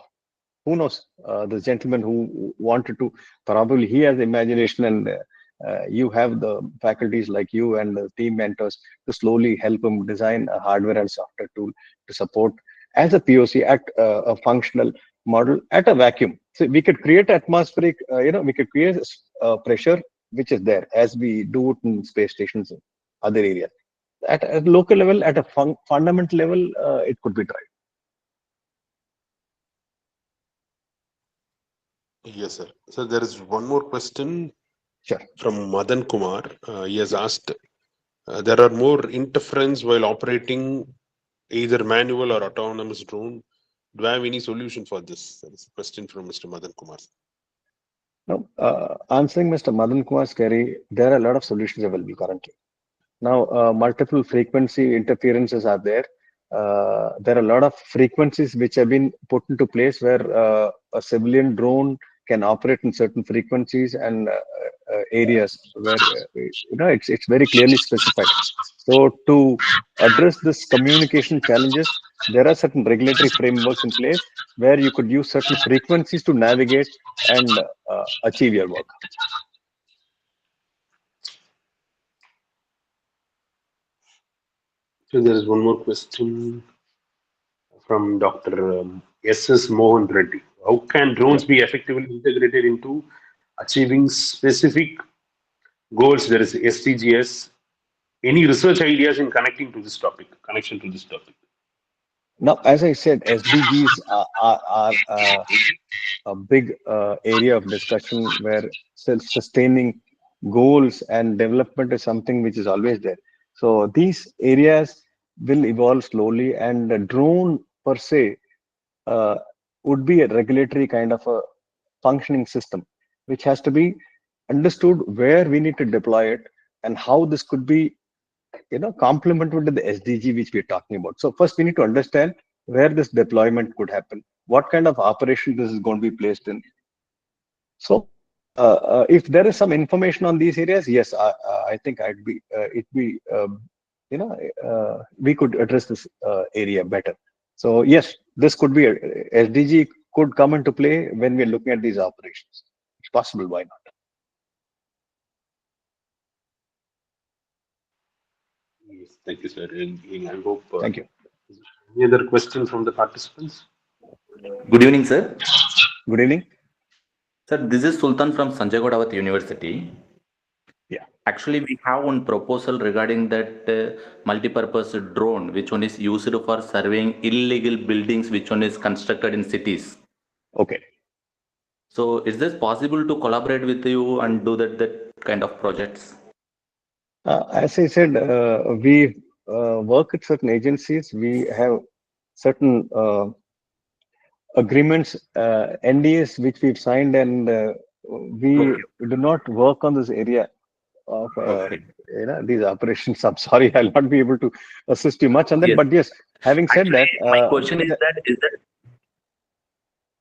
who knows, this gentleman who wanted to, probably he has imagination, and you have the faculties like you and the team mentors to slowly help him design a hardware and software tool to support as a POC at a functional model at a vacuum. So we could create atmospheric, we could create pressure which is there as we do it in space stations and other areas. At a local level, at a fundamental level, it could be tried. Yes, sir. So there is one more question Sure. From Madan Kumar. He has asked, there are more interference while operating either manual or autonomous drone. Do I have any solution for this? That is a question from Mr. Madan Kumar. Now, answering Mr. Madan Kumar's query, there are a lot of solutions available currently. Now, multiple frequency interferences are there. There are a lot of frequencies which have been put into place where a civilian drone can operate in certain frequencies and areas where it's very clearly specified. So, to address this communication challenges, there are certain regulatory frameworks in place where you could use certain frequencies to navigate and achieve your work. So there is one more question from Dr. S.S. Mohan Reddy. How can Yeah. drones be effectively integrated into achieving specific goals? There is SDGs. Any research ideas in connecting to this topic? Connection to this topic. Now, as I said, SDGs are a big area of discussion where self-sustaining goals and development is something which is always there. So these areas will evolve slowly, and the drone per se uh, would be a regulatory kind of a functioning system, which has to be understood where we need to deploy it and how this could be complemented with the SDG which we're talking about. So first we need to understand where this deployment could happen, what kind of operation this is going to be placed in. So if there is some information on these areas, yes, I think we could address this area better. So yes, this could be SDG could come into play when we're looking at these operations. It's possible. Why not? Yes, thank you, sir. And I hope Thank you. any other question from the participants? Good evening, sir. Good evening. Sir, this is Sultan from Sanjay Godavat University. Yeah. Actually, we have one proposal regarding that multi-purpose drone, which one is used for surveying illegal buildings, which one is constructed in cities. Okay. So, is this possible to collaborate with you and do that kind of projects? As I said, we work with certain agencies. We have certain agreements, NDAs, which we've signed, and we Okay. do not work on this area of Okay. these operations. I'm sorry, I'll not be able to assist you much on that. Yes. But yes, having said Actually, that, my question is that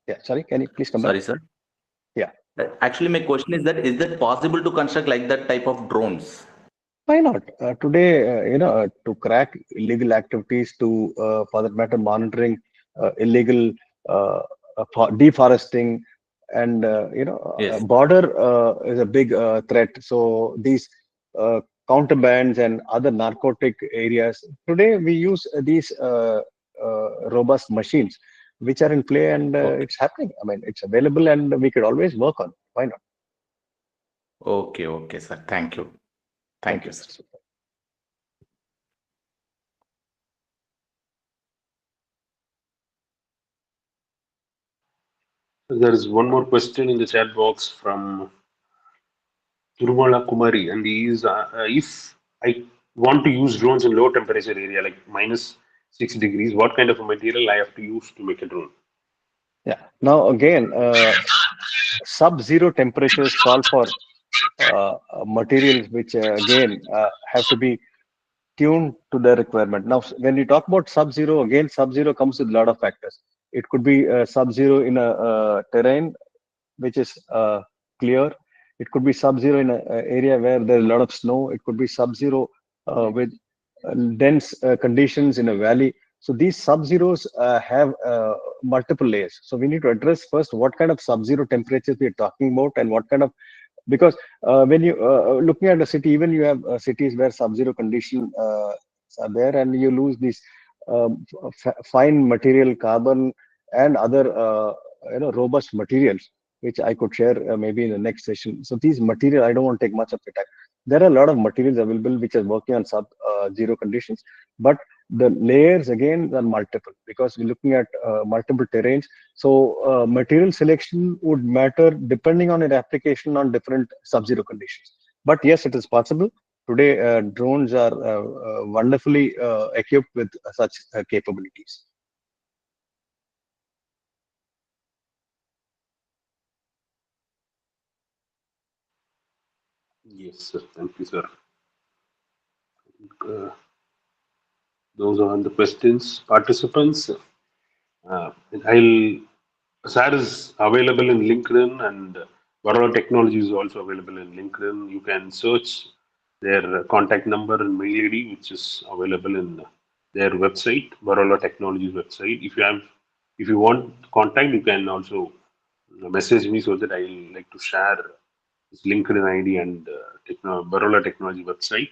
yeah. Sorry, can you please come back? sorry, sir. Yeah. Actually, my question is that possible to construct like that type of drones? Why not? Today, to crack illegal activities, for that matter, monitoring illegal deforesting, and Yes. border is a big threat. So these counterbands and other narcotic areas. Today, we use these robust machines, which are in play, and Okay. it's happening. I mean, it's available, and we could always work on. Why not? Okay. Okay, sir. Thank you. Thank you, sir. Mr. There is one more question in the chat box from Turumala Kumari, and he is if I want to use drones in low temperature area like -6 degrees, what kind of a material I have to use to make a drone? Yeah. Now again, sub-zero temperatures call for materials which again have to be tuned to the requirement. Now, when you talk about sub-zero, again, sub-zero comes with a lot of factors. It could be sub-zero in a terrain which is clear. It could be sub-zero in an area where there's a lot of snow. It could be sub-zero with dense conditions in a valley. So these sub-zeros have multiple layers. So we need to address first what kind of sub-zero temperatures we are talking about and what kind of, because when you looking at a city, even you have cities where sub-zero conditions are there, and you lose these fine material, carbon, and other robust materials, which I could share maybe in the next session. So these material, I don't want to take much of your time. There are a lot of materials available which are working on sub-zero conditions, but the layers again are multiple because we're looking at multiple terrains. So material selection would matter depending on an application on different sub-zero conditions. But yes, it is possible. Today, drones are wonderfully equipped with such capabilities. Yes, sir. Thank you, sir. Uh, those are the questions. Participants, I'll SAR is available in LinkedIn, and Barola Technology is also available in LinkedIn. You can search their contact number and mail ID, which is available in their website, Barola Technology's website. If you want contact, you can also message me so that I like to share his LinkedIn ID and Barola Technology website.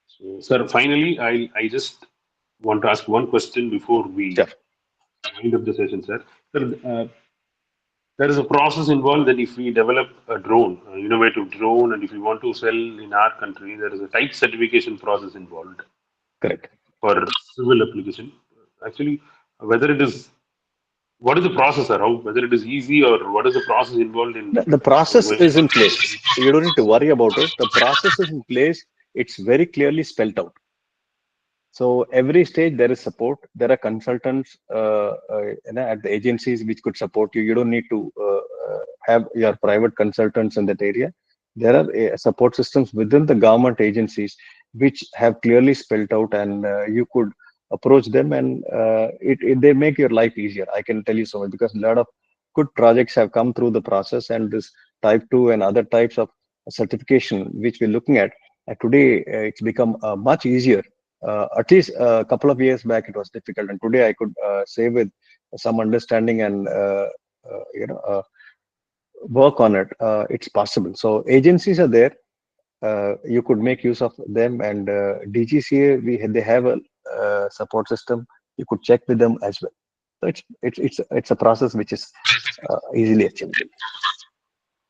So, sir, finally, I just want to ask one question before we Sure. wind up the session, sir. Sir, there is a process involved that if we develop a drone, an innovative drone, and if we want to sell in our country, there is a type certification process involved Correct. for civil application. Actually, whether it is what is the process, or how whether it is easy or what is the process involved in The process going. is in place. You don't need to worry about it. The process is in place. It's very clearly spelled out. So every stage there is support. There are consultants at the agencies which could support you. You don't need to have your private consultants in that area. There are support systems within the government agencies which have clearly spelled out, and you could approach them, and they make your life easier. I can tell you so much because a lot of good projects have come through the process, and this type 2 and other types of certification which we're looking at today, it's become much easier. At least a couple of years back, it was difficult, and today I could say with some understanding and work on it, it's possible. So agencies are there. You could make use of them, and DGCA they have a support system. You could check with them as well. So it's a process which is easily achievable.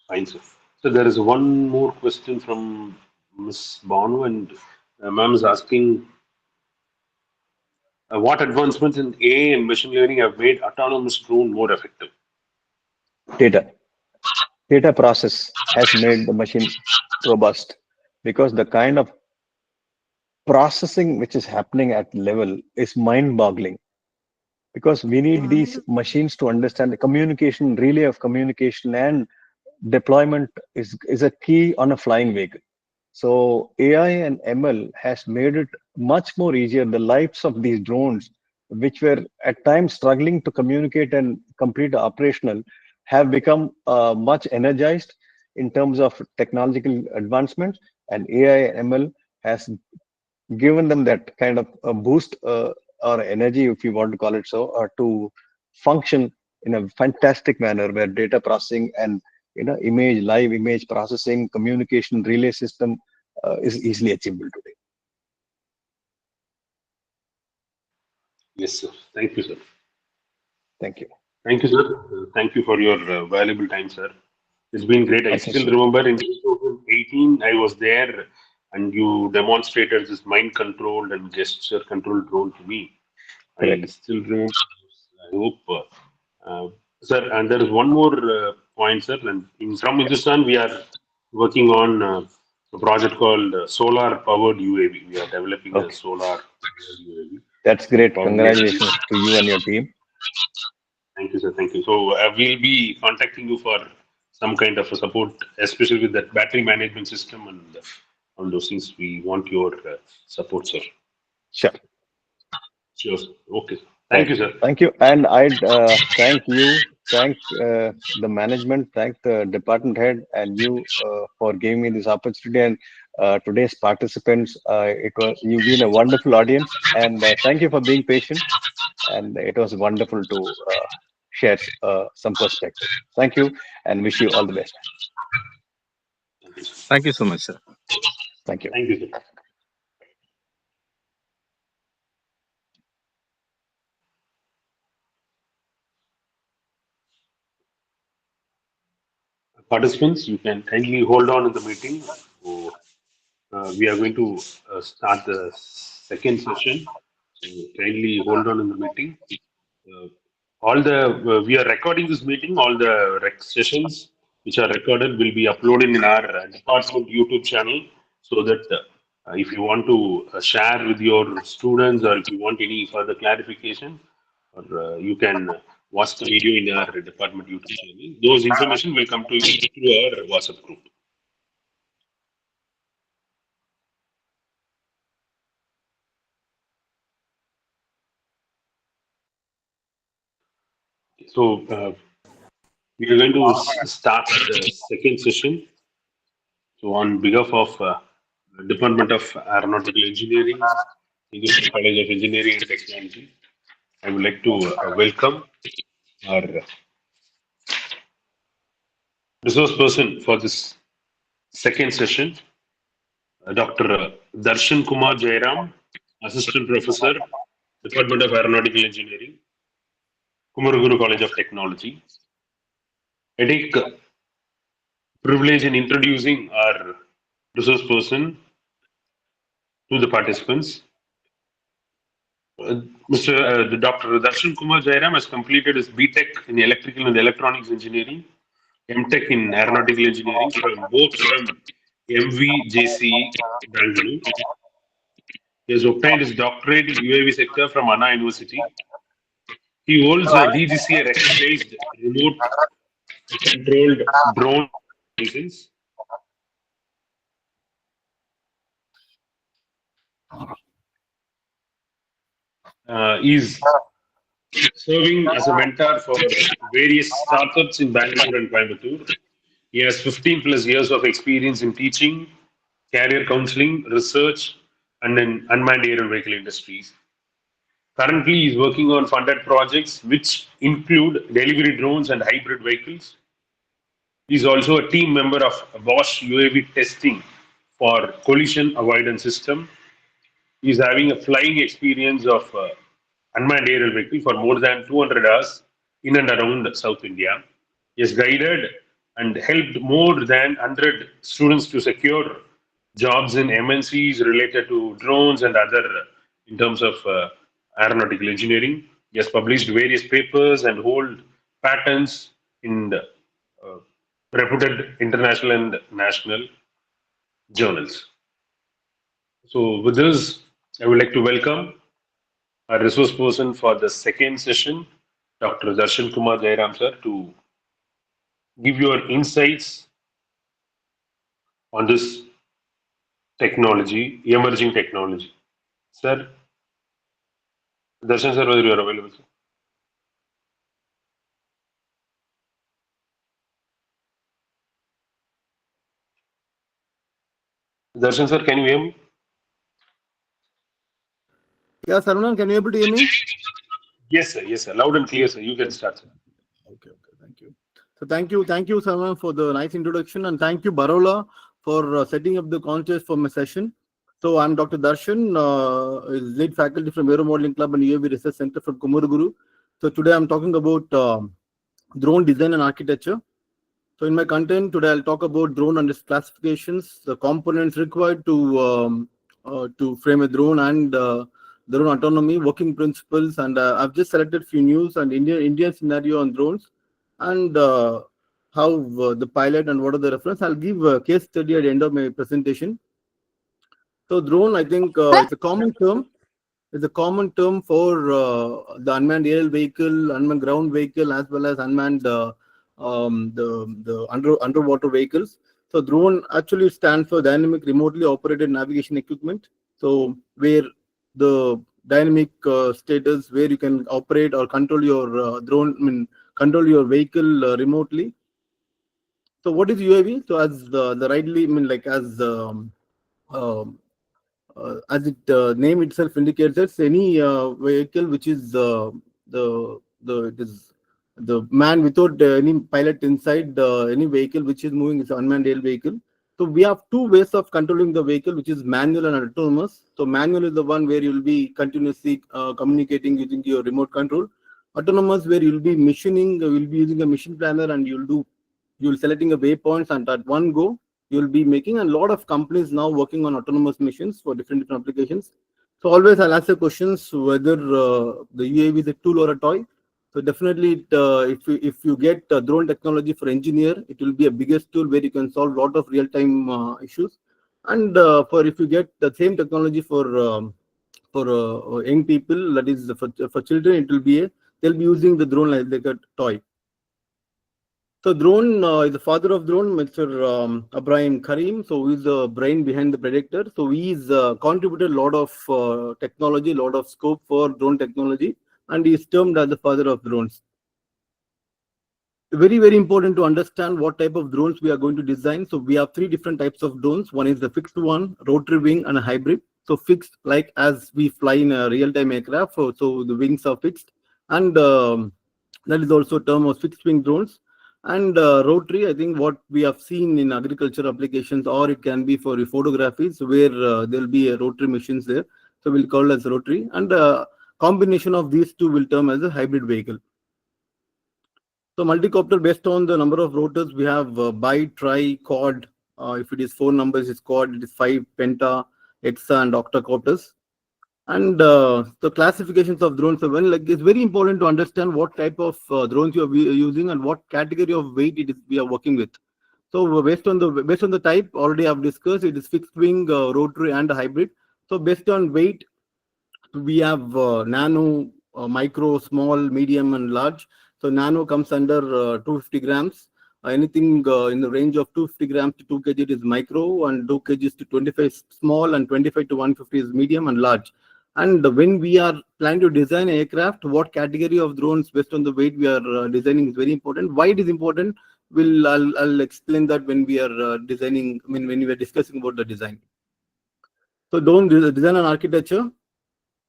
Fine, sir. So there is one more question from Miss Banu, and ma'am is asking what advancements in AI and machine learning have made autonomous drone more effective? Data data process has made the machine robust because the kind of processing which is happening at level is mind-boggling, because we need these machines to understand the communication, relay of communication, and deployment is a key on a flying vehicle. So AI and ML has made it much more easier. The lives of these drones, which were at times struggling to communicate and complete operational, have become much energized in terms of technological advancements, and AI and ML has given them that kind of a boost or energy, if you want to call it so, to function in a fantastic manner where data processing and live image processing, communication relay system is easily achievable today. Yes, sir. Thank you, sir. Thank you. Thank you, sir. Thank you for your valuable time, sir. It's been great. I Thank you, still sir. remember in 2018, I was there and you demonstrated this mind controlled and gesture controlled drone to me. I Correct. still remember. I hope, sir. And there is one more point, sir. And from Yeah. Hindustan, we are working on a project called Solar Powered UAV. We are developing a Okay. solar UAV. That's So great. probably, Congratulations to you and your team. thank you, sir. Thank you. So we'll be contacting you for some kind of a support, especially with that battery management system and on those things. We want your support, sir. Sure. Sure, sir. Okay. Thank Right. you, sir. Thank you. And I'd thank you, thank the management, thank the department head, and you for giving me this opportunity. And today's participants, you've been a wonderful audience, and thank you for being patient. And it was wonderful to share some perspective. Thank you, and wish you all the best. Thank you, sir. Thank you so much, sir. Thank you. Thank you, sir. Participants, you can kindly hold on in the meeting. So, we are going to start the second session. So kindly hold on in the meeting. We are recording this meeting. All the sessions which are recorded will be uploaded in our department YouTube channel, so that if you want to share with your students, or if you want any further clarification, or you can watch the video in our department YouTube channel. Those information will come to you through our WhatsApp group. So we are going to start the second session. So on behalf of Department of Aeronautical Engineering, English College of Engineering and Technology, I would like to welcome our resource person for this second session, Dr. Darshan Kumar Jairam, Assistant Professor, Department of Aeronautical Engineering, Kumaraguru College of Technology. I take privilege in introducing our resource person to the participants. Mr. Dr. Darshan Kumar Jairam has completed his BTech in Electrical and Electronics Engineering, MTech in Aeronautical Engineering from MVJC, Bangalore. He has obtained his doctorate in UAV sector from Anna University. He holds a DGCA recognized remote controlled drone license. Is serving as a mentor for various startups in Bangalore and Coimbatore. He has 15 plus years of experience in teaching, career counseling, research, and in unmanned aerial vehicle industries. Currently, he is working on funded projects which include delivery drones and hybrid vehicles. He is also a team member of Bosch UAV testing for collision avoidance system. He is having a flying experience of unmanned aerial vehicle for more than 200 hours in and around South India. He has guided and helped more than 100 students to secure jobs in MNCs related to drones and other in terms of aeronautical engineering. He has published various papers and hold patents in the, reputed international and national journals. So, with this, I would like to welcome our resource person for the second session, Dr. Darshan Kumar Jairam sir, to give your insights on this technology, emerging technology. Sir, Darshan sir, whether you are available, sir. Darshan sir, can you hear me? Yeah, Sarvanan, can you able to hear me? Yes, sir. Loud and clear, sir. You can start, sir. Okay, thank you. So thank you, Sarvanan, for the nice introduction, and thank you, Barola, for setting up the contest for my session. So I'm Dr. Darshan, lead faculty from Aero Modeling Club and UAV Research Center from Kumaraguru. So today I'm talking about drone design and architecture. So in my content today, I'll talk about drone and its classifications, the components required to frame a drone, and drone autonomy, working principles, and I've just selected few news and Indian scenario on drones, and how the pilot and what are the reference. I'll give a case study at the end of my presentation. So drone, I think it's a common term. It's a common term for the unmanned aerial vehicle, unmanned ground vehicle, as well as unmanned the underwater vehicles. So drone actually stands for dynamic remotely operated navigation equipment. So where the dynamic status, where you can operate or control your drone, control your vehicle remotely. So what is UAV? So as the rightly, as it name itself indicates, it's any vehicle which is it is the man without any pilot inside any vehicle which is moving is unmanned aerial vehicle. So we have two ways of controlling the vehicle, which is manual and autonomous. So manual is the one where you will be continuously communicating using your remote control. Autonomous, where you will be machining, you will be using a mission planner, and you will selecting a waypoints, and at one go you'll be making. A lot of companies now working on autonomous missions for different applications. So always I'll ask the questions whether the UAV is a tool or a toy. So definitely, if you get drone technology for engineer, it will be a biggest tool where you can solve a lot of real-time issues. And for if you get the same technology for young people, that is for children, it will be they'll be using the drone like a toy. So drone is the father of drone, Mr. Ibrahim Karim. So he's the brain behind the Predictor. So he's contributed a lot of technology, a lot of scope for drone technology, and he's termed as the father of drones. Very, very important to understand what type of drones we are going to design. So we have three different types of drones. One is the fixed one, rotary wing, and a hybrid. So fixed, like as we fly in a real-time aircraft, so the wings are fixed, and that is also term of fixed wing drones. And rotary, I think what we have seen in agriculture applications, or it can be for photographies where there will be a rotary machines there. So we'll call it as rotary, and combination of these two will term as a hybrid vehicle. So multi-copter, based on the number of rotors, we have bi, tri, quad. If it is 4 numbers, it's quad. It is 5 penta, hexa, and octocopters. And the classifications of drones are like it's very important to understand what type of drones you are using and what category of weight it is we are working with. So based on the type, already I've discussed, it is fixed wing, rotary, and hybrid. So based on weight, we have nano, micro, small, medium, and large. So nano comes under 250 grams. Anything in the range of 250 grams to 2 kg is micro, and 2 kgs to 25 small, and 25 to 150 is medium and large. And when we are planning to design an aircraft, what category of drones based on the weight we are designing is very important. Why it is important? I'll explain that when we are designing. I mean, when we are discussing about the design. So drone design and architecture.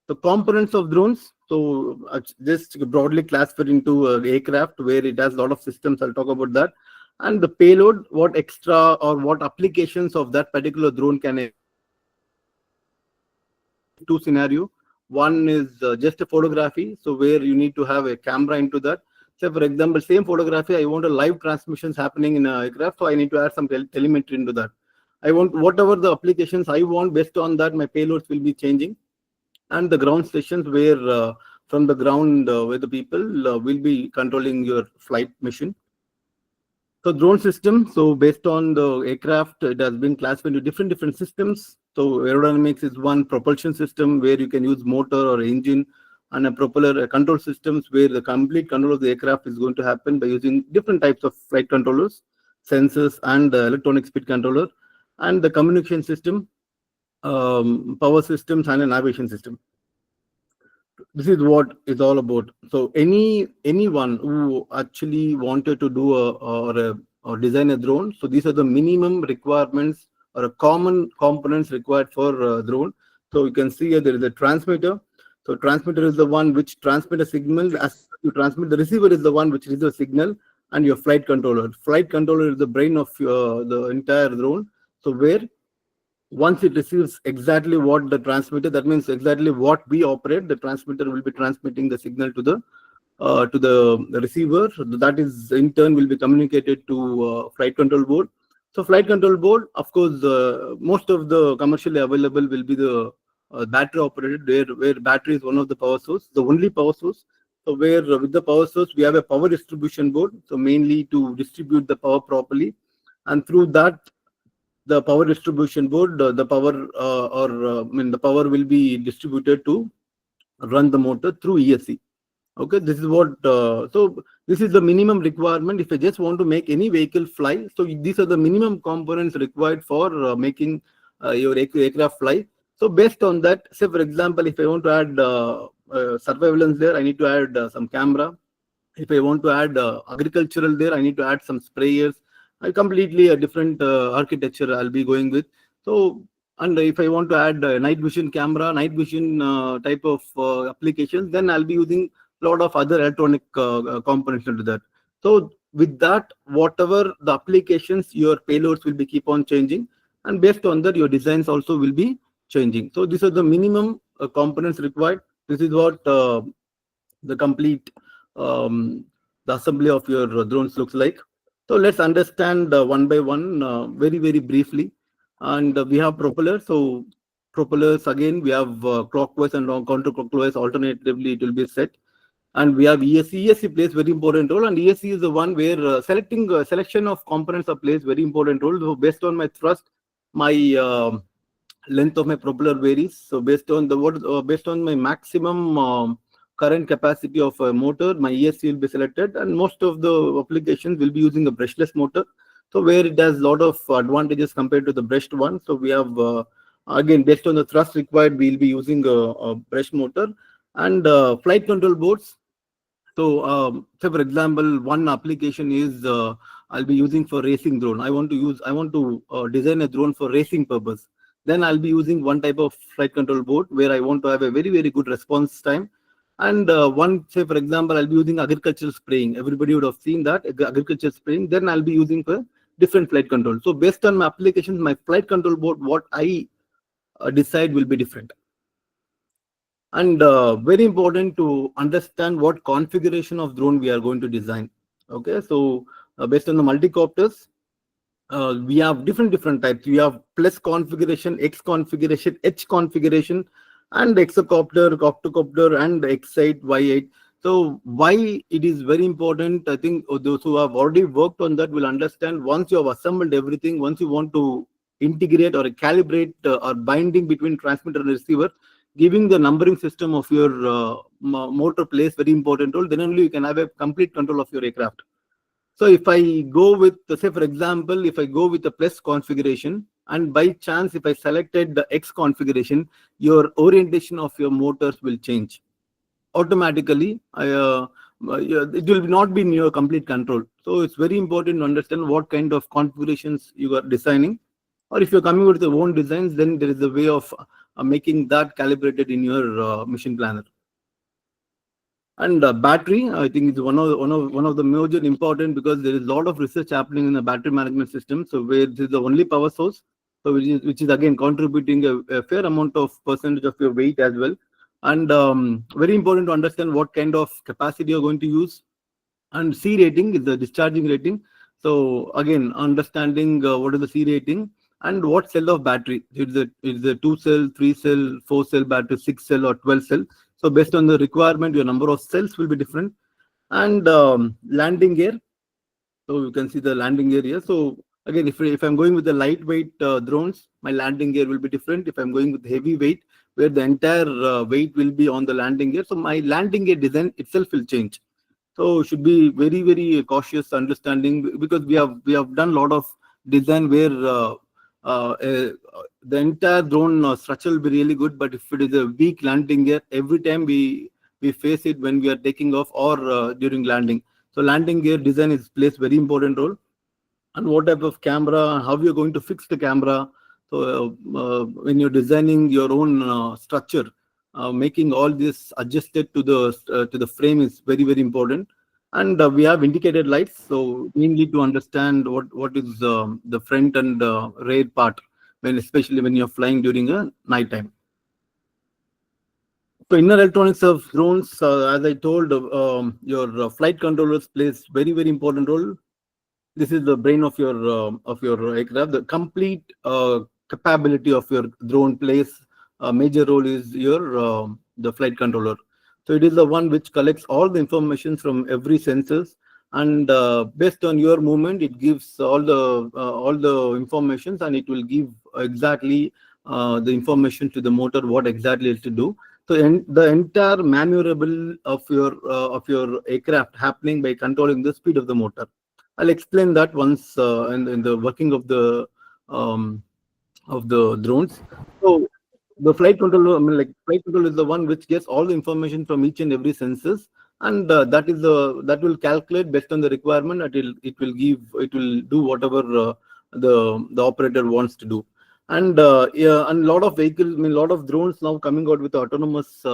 The components of drones, so just broadly classified into aircraft where it has a lot of systems. I'll talk about that. And the payload, what extra or what applications of that particular drone can two scenario. One is just a photography, so where you need to have a camera into that. So for example, same photography, I want a live transmissions happening in a aircraft, so I need to add some telemetry into that. I want whatever the applications I want, based on that my payloads will be changing. And the ground stations where from the ground where the people will be controlling your flight mission. So drone system, so based on the aircraft, it has been classified into different systems. So aerodynamics is one, propulsion system where you can use motor or engine, and a propeller control systems where the complete control of the aircraft is going to happen by using different types of flight controllers, sensors, and electronic speed controller, and the communication system, power systems, and a navigation system. This is what it's all about. So anyone who actually wanted to do or design a drone, so these are the minimum requirements or a common components required for drone. So you can see here there is a transmitter. So transmitter is the one which transmit a signal. As you transmit, the receiver is the one which receives a signal, and your flight controller. Flight controller is the brain of the entire drone. So where once it receives exactly what the transmitter, that means exactly what we operate, the transmitter will be transmitting the signal to the receiver. That is in turn will be communicated to flight control board. So flight control board, of course, most of the commercially available will be the battery operated, where battery is one of the power source, the only power source. So where with the power source we have a power distribution board, so mainly to distribute the power properly, and through that the power distribution board, the power the power will be distributed to run the motor through ESC. Okay, this is what so this is the minimum requirement if I just want to make any vehicle fly. So these are the minimum components required for making your aircraft fly. So based on that, say for example, if I want to add surveillance there, I need to add some camera. If I want to add agricultural there, I need to add some sprayers. Completely a different architecture I'll be going with. So, and if I want to add night vision camera, night vision type of applications, then I'll be using a lot of other electronic components into that. So with that, whatever the applications, your payloads will be keep on changing, and based on that, your designs also will be changing. So these are the minimum components required. This is what the complete the assembly of your drones looks like. So let's understand one by one very briefly. And we have propeller. So propellers, again, we have clockwise and counterclockwise, alternatively, it will be set. And we have ESC. ESC plays very important role, and ESC is the one where selection of components plays very important role. So based on my thrust, my length of my propeller varies. So based on based on my maximum current capacity of a motor, my ESC will be selected, and most of the applications will be using a brushless motor. So where it has a lot of advantages compared to the brushed one. So we have again, based on the thrust required, we'll be using a brush motor. And flight control boards. So, say for example, one application is I'll be using for racing drone. I want to design a drone for racing purpose. Then I'll be using one type of flight control board where I want to have a very, very good response time. And say for example, I'll be using agricultural spraying. Everybody would have seen that agricultural spraying. Then I'll be using for different flight control. So based on my applications, my flight control board, what I decide will be different. And very important to understand what configuration of drone we are going to design. Okay, so based on the multicopters, we have different types. We have plus configuration, X configuration, H configuration, and exocopter, octocopter, and X8, Y8. So why it is very important, I think those who have already worked on that will understand. Once you have assembled everything, once you want to integrate or calibrate or binding between transmitter and receiver, giving the numbering system of your motor plays very important role. Then only you can have a complete control of your aircraft. So if I go with, say for example, if I go with the plus configuration, and by chance if I selected the X configuration, your orientation of your motors will change automatically. It will not be in your complete control. So it's very important to understand what kind of configurations you are designing. Or if you're coming with your own designs, then there is a way of making that calibrated in your mission planner. And battery, I think, is one of the major important, because there is a lot of research happening in the battery management system. So where this is the only power source, so which is again contributing a fair amount of percentage of your weight as well. And very important to understand what kind of capacity you're going to use. And C rating is the discharging rating. So again, understanding what is the C rating and what cell of battery. It's a 2 cell, 3 cell, 4 cell battery, 6 cell, or 12 cell. So based on the requirement, your number of cells will be different. And landing gear. So you can see the landing gear here. So again, if I'm going with the lightweight drones, my landing gear will be different. If I'm going with heavy weight, where the entire weight will be on the landing gear, so my landing gear design itself will change. So should be very, very cautious understanding, because we have done a lot of design where the entire drone structure will be really good, but if it is a weak landing gear, every time we face it when we are taking off or during landing. So landing gear design plays very important role. And what type of camera, how you're going to fix the camera. So when you're designing your own structure, making all this adjusted to the frame is very, very important. And we have indicated lights, so mainly to understand what is the front and rear part, especially when you're flying during a night time. So inner electronics of drones, as I told, your flight controllers plays very, very important role. This is the brain of your aircraft. The complete capability of your drone plays a major role is your the flight controller. So it is the one which collects all the information from every sensors, and based on your movement, it gives all the informations, and it will give exactly the information to the motor what exactly it to do. So the entire maneuverable of your aircraft happening by controlling the speed of the motor. I'll explain that once in the working of the drones. So the flight controller, flight controller is the one which gets all the information from each and every sensors, and that will calculate based on the requirement. It will do whatever the operator wants to do. And yeah, and a lot of vehicles, a lot of drones now coming out with autonomous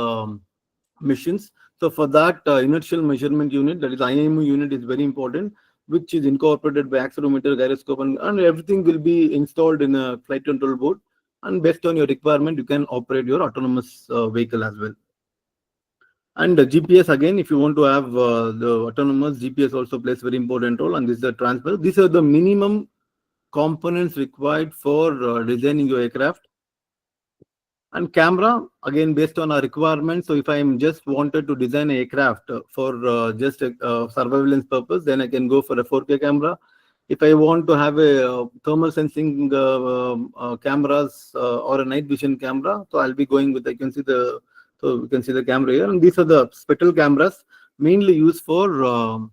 missions. So for that, inertial measurement unit, that is IMU unit, is very important, which is incorporated by accelerometer, gyroscope, and everything will be installed in a flight control board. And based on your requirement, you can operate your autonomous vehicle as well. And GPS, again, if you want to have the autonomous, GPS also plays very important role. And this is the transfer. These are the minimum components required for designing your aircraft. And camera, again, based on our requirements. So if I am just wanted to design a aircraft for just a surveillance purpose, then I can go for a 4K camera. If I want to have a thermal sensing cameras or a night vision camera, so I'll be going with, so you can see the camera here. And these are the spectral cameras mainly used for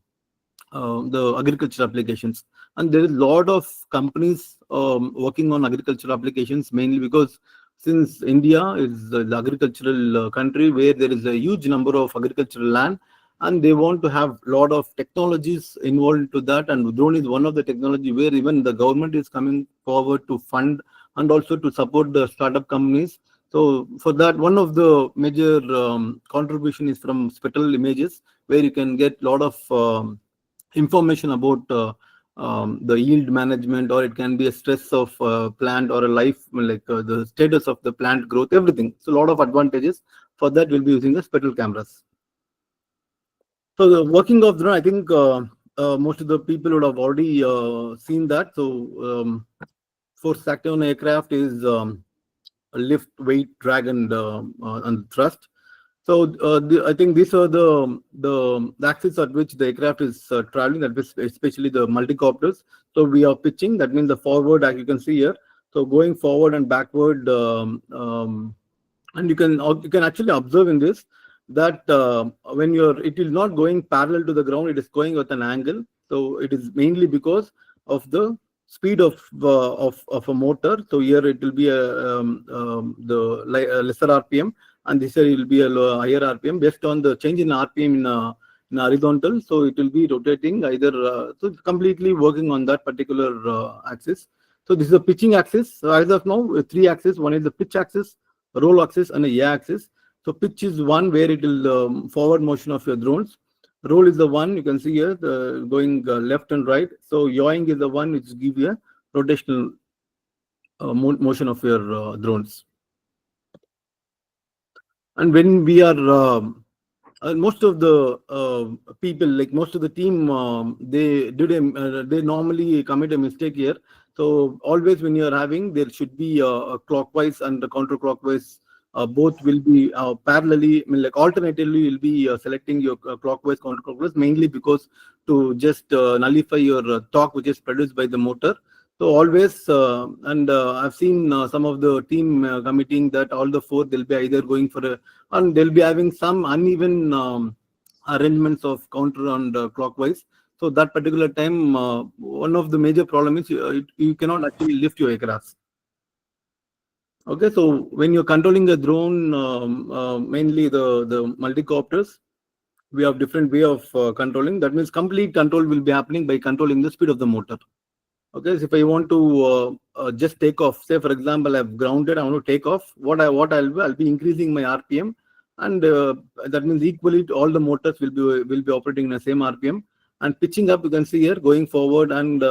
the agriculture applications. And there is a lot of companies working on agricultural applications, mainly because since India is the agricultural country where there is a huge number of agricultural land, and they want to have a lot of technologies involved to that. And drone is one of the technology where even the government is coming forward to fund and also to support the startup companies. So for that, one of the major contribution is from spectral images, where you can get a lot of information about the yield management, or it can be a stress of plant or a life, like the status of the plant growth, everything. So a lot of advantages. For that, we'll be using the spectral cameras. So the working of drone, I think most of the people would have already seen that. So force active on aircraft is a lift, weight, drag, and thrust. So I think these are the axis at which the aircraft is traveling, especially the multicopters. So we are pitching. That means the forward, as you can see here. So going forward and backward, and you can actually observe in this that when it is not going parallel to the ground, it is going with an angle. So it is mainly because of the speed of a motor. So here it will be the lesser RPM, and this year it will be a higher RPM based on the change in RPM in horizontal. So it will be rotating either, so it's completely working on that particular axis. So this is a pitching axis. So as of now, 3 axes. One is the pitch axis, roll axis, and a yaw axis. So pitch is one where it will forward motion of your drones. Roll is the one you can see here, going left and right. So yawing is the one which gives you a rotational motion of your drones. And when we are most of the people, like most of the team, they normally commit a mistake here. So always when you are having, there should be a clockwise and a counterclockwise. Both will be parallelly, I mean, like alternatively, you'll be selecting your clockwise, counterclockwise, mainly because to just nullify your torque which is produced by the motor. So always, I've seen some of the team committing that all the 4, they'll be either going for and they'll be having some uneven arrangements of counter and clockwise. So that particular time, one of the major problem is you cannot actually lift your aircraft. Okay, so when you're controlling the drone, mainly the multicopters, we have different way of controlling. That means complete control will be happening by controlling the speed of the motor. Okay, so if I want to just take off, say for example, I've grounded, I want to take off. I'll be increasing my RPM, and that means equally all the motors will be operating in the same RPM. And pitching up, you can see here going forward and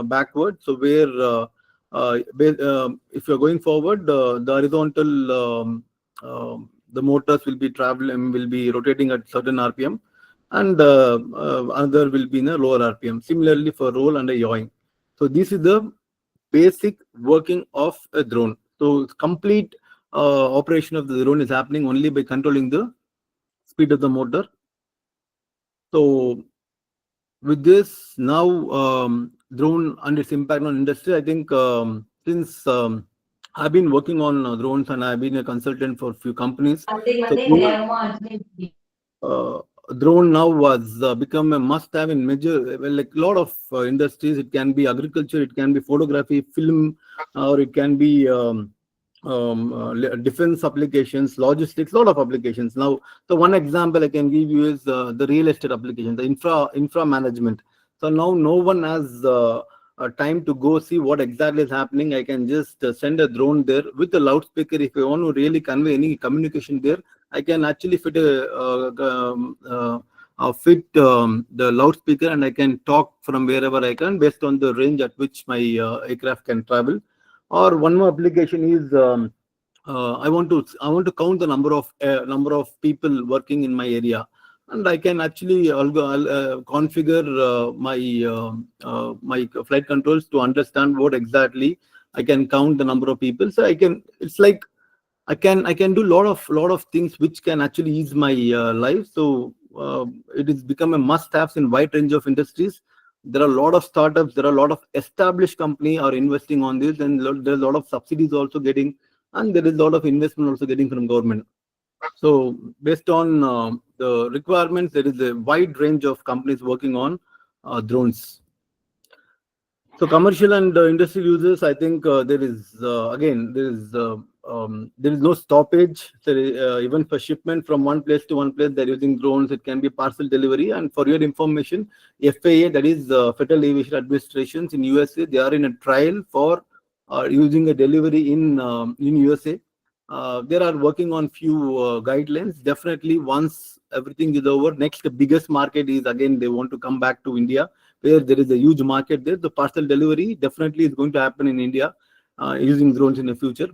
backward. So where if you're going forward, the horizontal the motors will be rotating at certain RPM, and other will be in a lower RPM. Similarly for roll and a yawing. So this is the basic working of a drone. So complete operation of the drone is happening only by controlling the speed of the motor. So with this now, drone and its impact on industry, I think since I've been working on drones and I've been a consultant for a few companies. So, drone now was become a must-have in major, like a lot of industries. It can be agriculture, it can be photography, film, or it can be defense applications, logistics, lot of applications. Now, so one example I can give you is the real estate application, the infra management. So now no one has time to go see what exactly is happening. I can just send a drone there with a loudspeaker. If I want to really convey any communication there, I can actually fit the loudspeaker, and I can talk from wherever I can based on the range at which my aircraft can travel. Or one more application is I want to count the number of people working in my area, and I can actually configure my flight controls to understand what exactly I can count the number of people. So it's like I can do lot of things which can actually ease my life. So it has become a must-have in wide range of industries. There are a lot of startups, there are a lot of established company are investing on this, and there's a lot of subsidies also getting, and there is a lot of investment also getting from government. So based on the requirements, there is a wide range of companies working on drones. So commercial and industrial users, I think there is again there is no stoppage. Even for shipment from one place to one place, they're using drones. It can be parcel delivery. And for your information, FAA, that is Federal Aviation Administrations in USA, they are in a trial for using a delivery in USA. They are working on few guidelines. Definitely, once everything is over, next biggest market is again they want to come back to India, where there is a huge market there. The parcel delivery definitely is going to happen in India using drones in the future.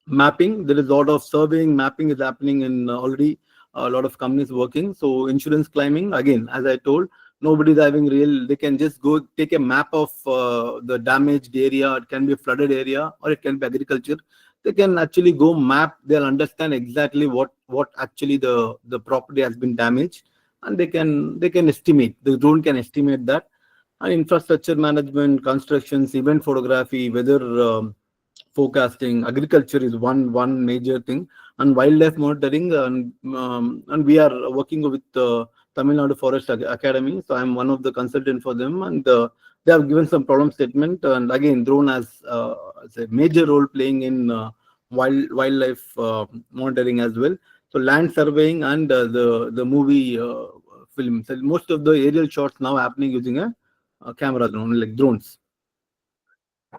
Mapping, there is a lot of surveying, mapping is happening in already a lot of companies working. So insurance claiming, again, as I told, nobody's having real, they can just go take a map of the damaged area. It can be a flooded area or it can be agriculture. They can actually go map, they'll understand exactly what actually the property has been damaged, and they can estimate, the drone can estimate that. And infrastructure management, constructions, event photography, weather forecasting, agriculture is one major thing, and wildlife monitoring. And we are working with Tamil Nadu Forest Academy. So I'm one of the consultants for them, and they have given some problem statement. And again, drone has a major role playing in wildlife monitoring as well. So land surveying and the movie film. So most of the aerial shots now happening using a camera drone, like drones.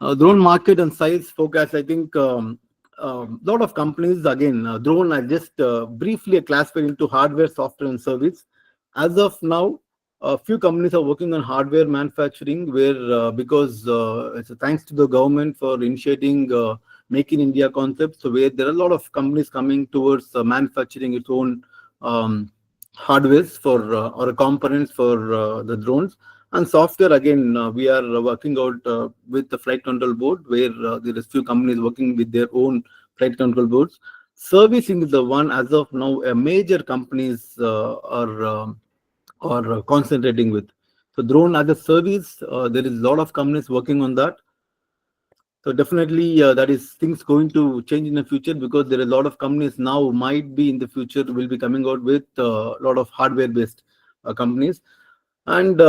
Drone market and size forecast, I think lot of companies, again, drone I just briefly classified into hardware, software, and service. As of now, a few companies are working on hardware manufacturing, where because it's thanks to the government for initiating Make in India concepts, so where there are a lot of companies coming towards manufacturing its own hardwares for or components for the drones. And software, again, we are working out with the flight control board, where there is few companies working with their own flight control boards. Servicing is the one, as of now, major companies are concentrating with. So drone as a service, there is a lot of companies working on that. So definitely that is things going to change in the future, because there are a lot of companies now might be in the future will be coming out with a lot of hardware based companies. And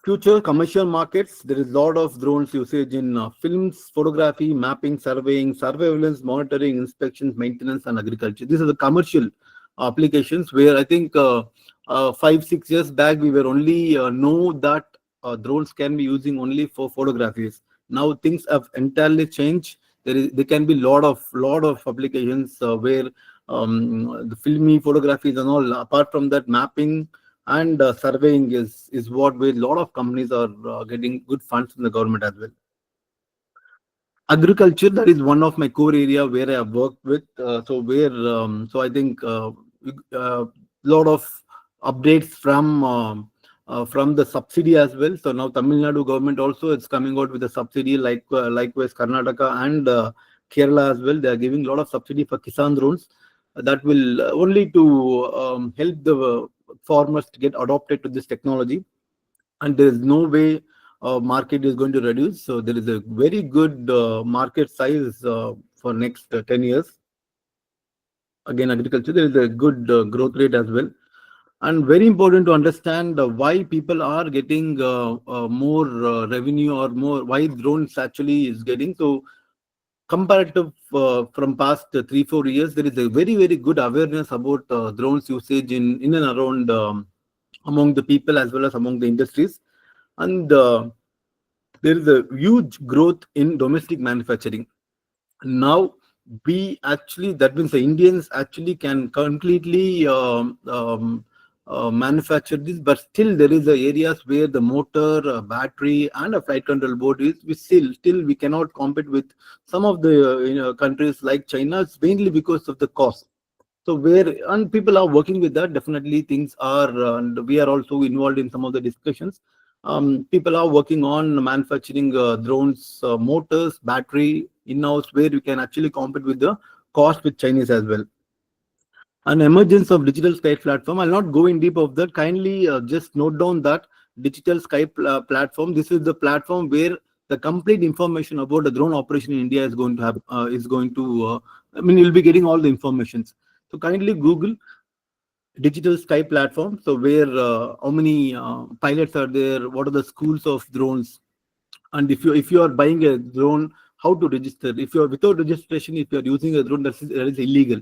future commercial markets, there is a lot of drones usage in films, photography, mapping, surveying, surveillance, monitoring, inspections, maintenance, and agriculture. These are the commercial applications, where I think 5-6 years back we were only know that drones can be using only for photographies. Now things have entirely changed. There can be lot of applications where the filmy photographies and all. Apart from that, mapping and surveying is what where a lot of companies are getting good funds from the government as well. Agriculture, that is one of my core area where I have worked with. So I think lot of updates from the subsidy as well. So now Tamil Nadu government also is coming out with a subsidy, likewise Karnataka and Kerala as well. They are giving a lot of subsidy for Kisan drones. That will only to help the farmers to get adopted to this technology, and there is no way market is going to reduce. So there is a very good market size for next 10 years. Again, agriculture, there is a good growth rate as well. And very important to understand why people are getting more revenue, or more, why drones actually is getting. So comparative from past 3-4 years, there is a very good awareness about drones usage in and around among the people as well as among the industries. And there is a huge growth in domestic manufacturing. Now that means the Indians actually can completely manufacture this, but still there is areas where the motor, battery, and a flight control board is still we cannot compete with some of the countries like China. It's mainly because of the cost. So and people are working with that. Definitely things are, and we are also involved in some of the discussions. People are working on manufacturing drones, motors, battery in-house, where you can actually compete with the cost with Chinese as well. An emergence of digital sky platform. I'll not go in deep of that. Kindly just note down that digital sky platform. This is the platform where the complete information about the drone operation in India is going to have I mean, you'll be getting all the informations. So kindly Google digital sky platform. So where how many pilots are there? What are the schools of drones? And if you are buying a drone, how to register? If you are without registration, if you are using a drone, that is illegal.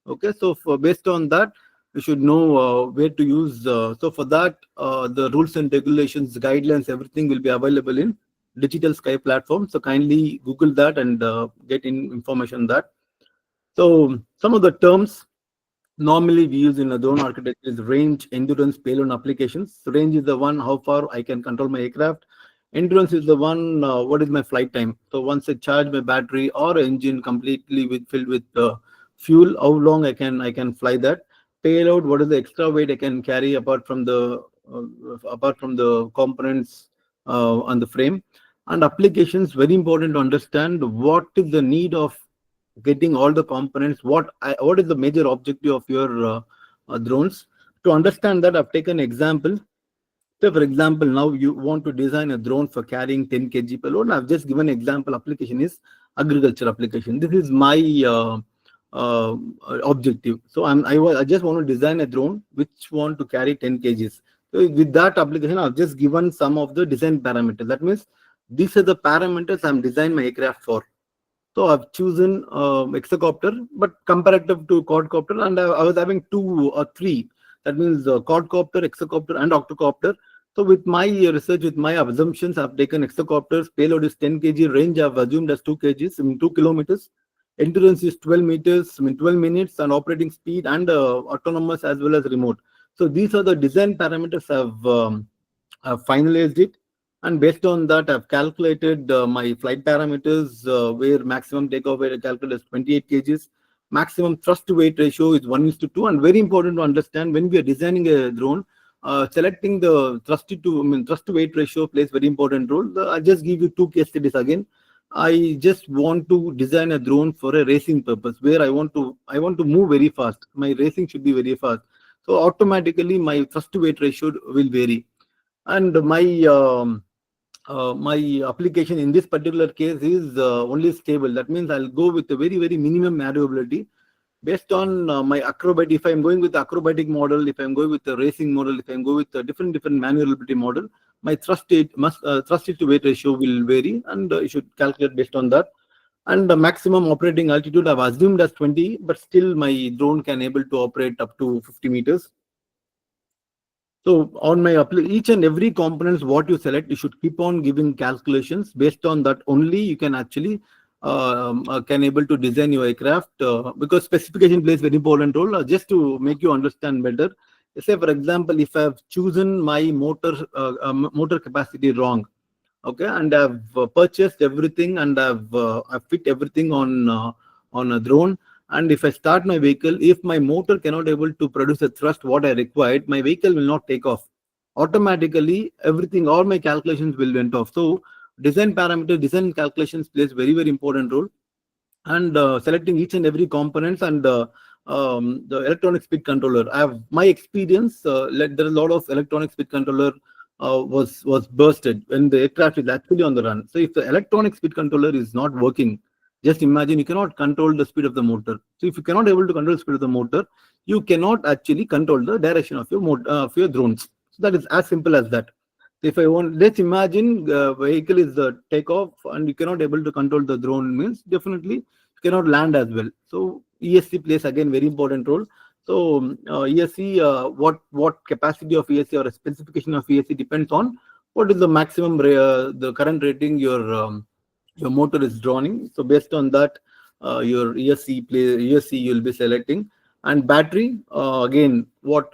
Okay, so based on that, you should know where to use. So for that, the rules and regulations, guidelines, everything will be available in digital sky platform. So kindly Google that and get information on that. So some of the terms normally we use in a drone architecture is range, endurance, payload applications. So range is the one how far I can control my aircraft. Endurance is the one what is my flight time. So once I charge my battery or engine completely filled with fuel, how long I can fly that. Payload, what is the extra weight I can carry apart from the components on the frame. And applications, very important to understand what is the need of getting all the components. What is the major objective of your drones? To understand that, I've taken an example. So for example, now you want to design a drone for carrying 10 kg payload. I've just given an example. Application is agriculture application. This is my uh, objective. So I just want to design a drone which want to carry 10 kgs. So with that application, I've just given some of the design parameters. That means these are the parameters I'm designing my aircraft for. So I've chosen hexacopter, but comparative to quadcopter, and I was having 2 or 3. That means quadcopter, hexacopter, and octocopter. So with my research, with my assumptions, I've taken hexacopters. Payload is 10 kg. Range I've assumed as 2 kgs, I mean 2 kilometers. Endurance is 12 meters, I mean 12 minutes, and operating speed and autonomous as well as remote. So these are the design parameters I've finalized it. And based on that, I've calculated my flight parameters, where maximum takeoff weight I calculated as 28 kgs. Maximum thrust to weight ratio is 1:2. And very important to understand, when we are designing a drone, selecting the thrust to weight ratio plays very important role. I'll just give you 2 case studies again. I just want to design a drone for a racing purpose, where I want to move very fast. My racing should be very fast. So automatically my thrust to weight ratio will vary. And my application in this particular case is only stable. That means I'll go with a very, very minimum maneuverability based on my acrobatic. If I'm going with the acrobatic model, if I'm going with the racing model, if I'm going with a different maneuverability model, my thrust to weight ratio will vary, and you should calculate based on that. And the maximum operating altitude I've assumed as 20, but still my drone can able to operate up to 50 meters. So on my each and every components what you select, you should keep on giving calculations. Based on that only you can actually can able to design your aircraft, because specification plays very important role. Just to make you understand better, say for example, if I've chosen my motor capacity wrong, okay, and I've purchased everything, and I've fit everything on a drone. And if I start my vehicle, if my motor cannot able to produce a thrust what I required, my vehicle will not take off. Automatically, everything, all my calculations will went off. So design calculations plays very, very important role. And selecting each and every components, and the electronic speed controller. I have my experience. There is a lot of electronic speed controller was bursted when the aircraft is actually on the run. So if the electronic speed controller is not working, just imagine you cannot control the speed of the motor. So if you cannot able to control the speed of the motor, you cannot actually control the direction of your drones. So that is as simple as that. If I want, let's imagine vehicle is the takeoff and you cannot able to control the drone, means definitely you cannot land as well. So ESC plays again very important role. So ESC, what capacity of ESC or a specification of ESC depends on what is the maximum the current rating your motor is drawing. So based on that, your ESC you'll be selecting. And battery, again,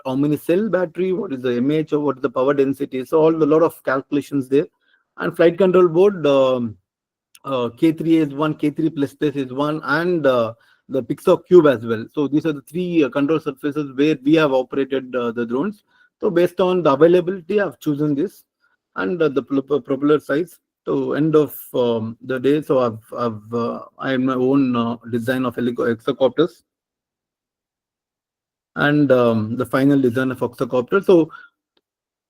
how many cell battery, what is the MH, or what is the power density. So a lot of calculations there. And flight control board, K3 is one, K3 plus is one, and the Pixar cube as well. So these are the 3 control surfaces where we have operated the drones. So based on the availability, I've chosen this. And the propeller size. So end of the day, so I have my own design of hexacopters and the final design of hexacopter. So,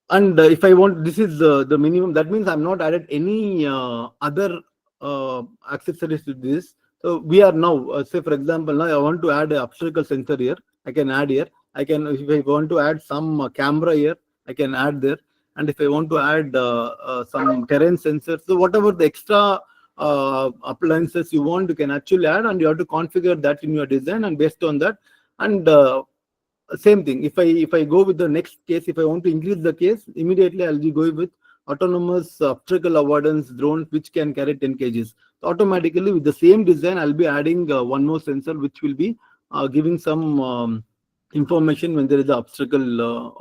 and if I want, this is the minimum. That means I'm not added any other accessories to this. So we are now, say for example, now I want to add an obstacle sensor here. I can add here. I can, if I want to add some camera here, I can add there. And if I want to add some terrain sensors, so whatever the extra appliances you want, you can actually add, and you have to configure that in your design, and based on that, and same thing. If I go with the next case, if I want to increase the case, immediately I'll be going with autonomous obstacle avoidance drones, which can carry 10 kgs. So automatically with the same design, I'll be adding one more sensor, which will be giving some information when there is an obstacle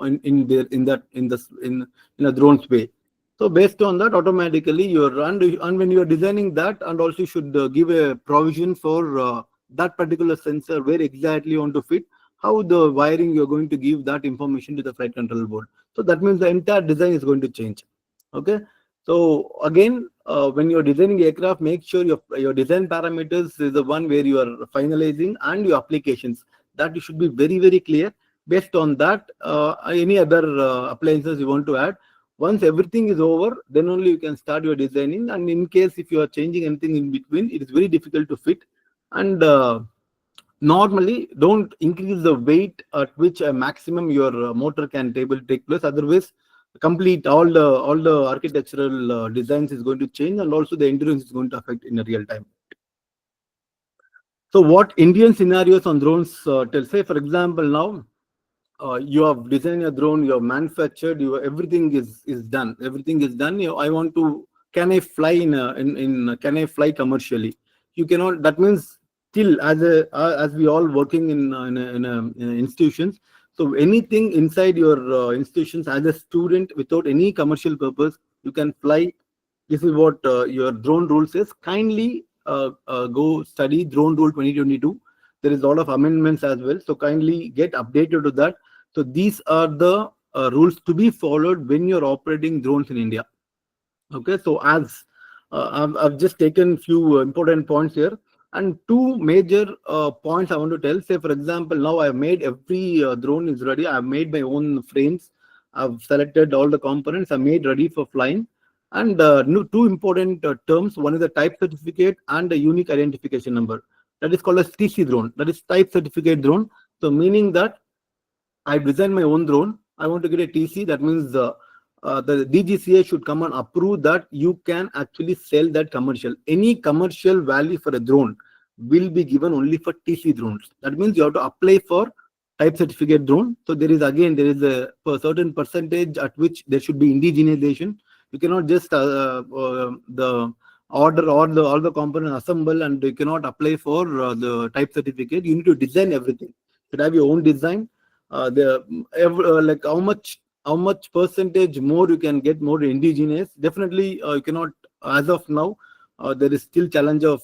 in a drone's way. So based on that, automatically you're and when you're designing that, and also you should give a provision for that particular sensor, where exactly you want to fit, how the wiring you're going to give that information to the flight control board. So that means the entire design is going to change. Okay. So again, when you're designing aircraft, make sure your design parameters is the one where you are finalizing, and your applications, that you should be very, very clear. Based on that, any other appliances you want to add, once everything is over, then only you can start your designing. And in case if you are changing anything in between, it is very difficult to fit. And normally don't increase the weight at which a maximum your motor can take place. Otherwise, complete all the architectural designs is going to change, and also the endurance is going to affect in a real time. So what Indian scenarios on drones tell? Say for example, now you have designed a drone, you have manufactured, everything is done. Everything is done. I want to, can I fly can I fly commercially? You cannot. That means still as we all working in institutions. So anything inside your institutions as a student without any commercial purpose, you can fly. This is what your drone rule says. Kindly go study drone rule 2022. There is a lot of amendments as well. So kindly get updated to that. So these are the rules to be followed when you're operating drones in India. Okay. So as I've just taken few important points here, and two major points I want to tell. Say for example, now I've made every drone is ready. I've made my own frames. I've selected all the components. I made ready for flying. And two important terms. One is the type certificate and a unique identification number. That is called as TC drone. That is type certificate drone. So meaning that I designed my own drone. I want to get a TC. That means the DGCA should come and approve that you can actually sell that commercial. Any commercial value for a drone will be given only for TC drones. That means you have to apply for type certificate drone. So there is a certain percentage at which there should be indigenization. You cannot just the order or all the components assemble, and you cannot apply for the type certificate. You need to design everything. You should have your own design. Like how much percentage more you can get more indigenous. Definitely you cannot, as of now. There is still challenge of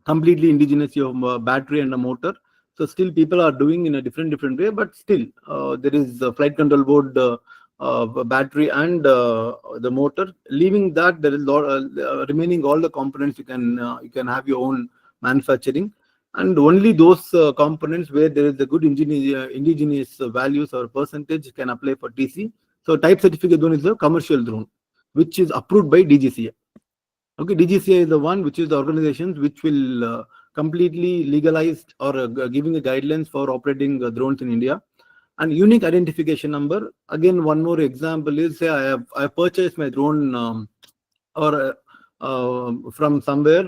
completely indigenous of battery and a motor. So still people are doing in a different way, but still there is a flight control board battery and the motor. Leaving that, there is remaining all the components you can have your own manufacturing, and only those components where there is a good indigenous values or percentage can apply for TC. So type certificate drone is a commercial drone which is approved by DGCA. Okay, DGCA is the one which is the organizations which will completely legalized or giving the guidelines for operating drones in India. And unique identification number. Again, one more example is, say I purchased my drone or from somewhere.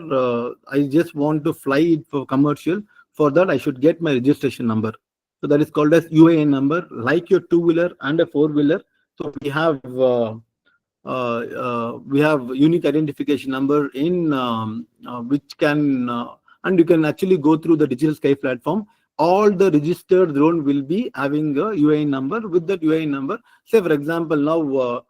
I just want to fly it for commercial. For that, I should get my registration number. So that is called as UAN number, like your two-wheeler and a four-wheeler. So we have unique identification number in which can and you can actually go through the Digital Sky platform. All the registered drone will be having a UAN number. With that UAN number, say for example, now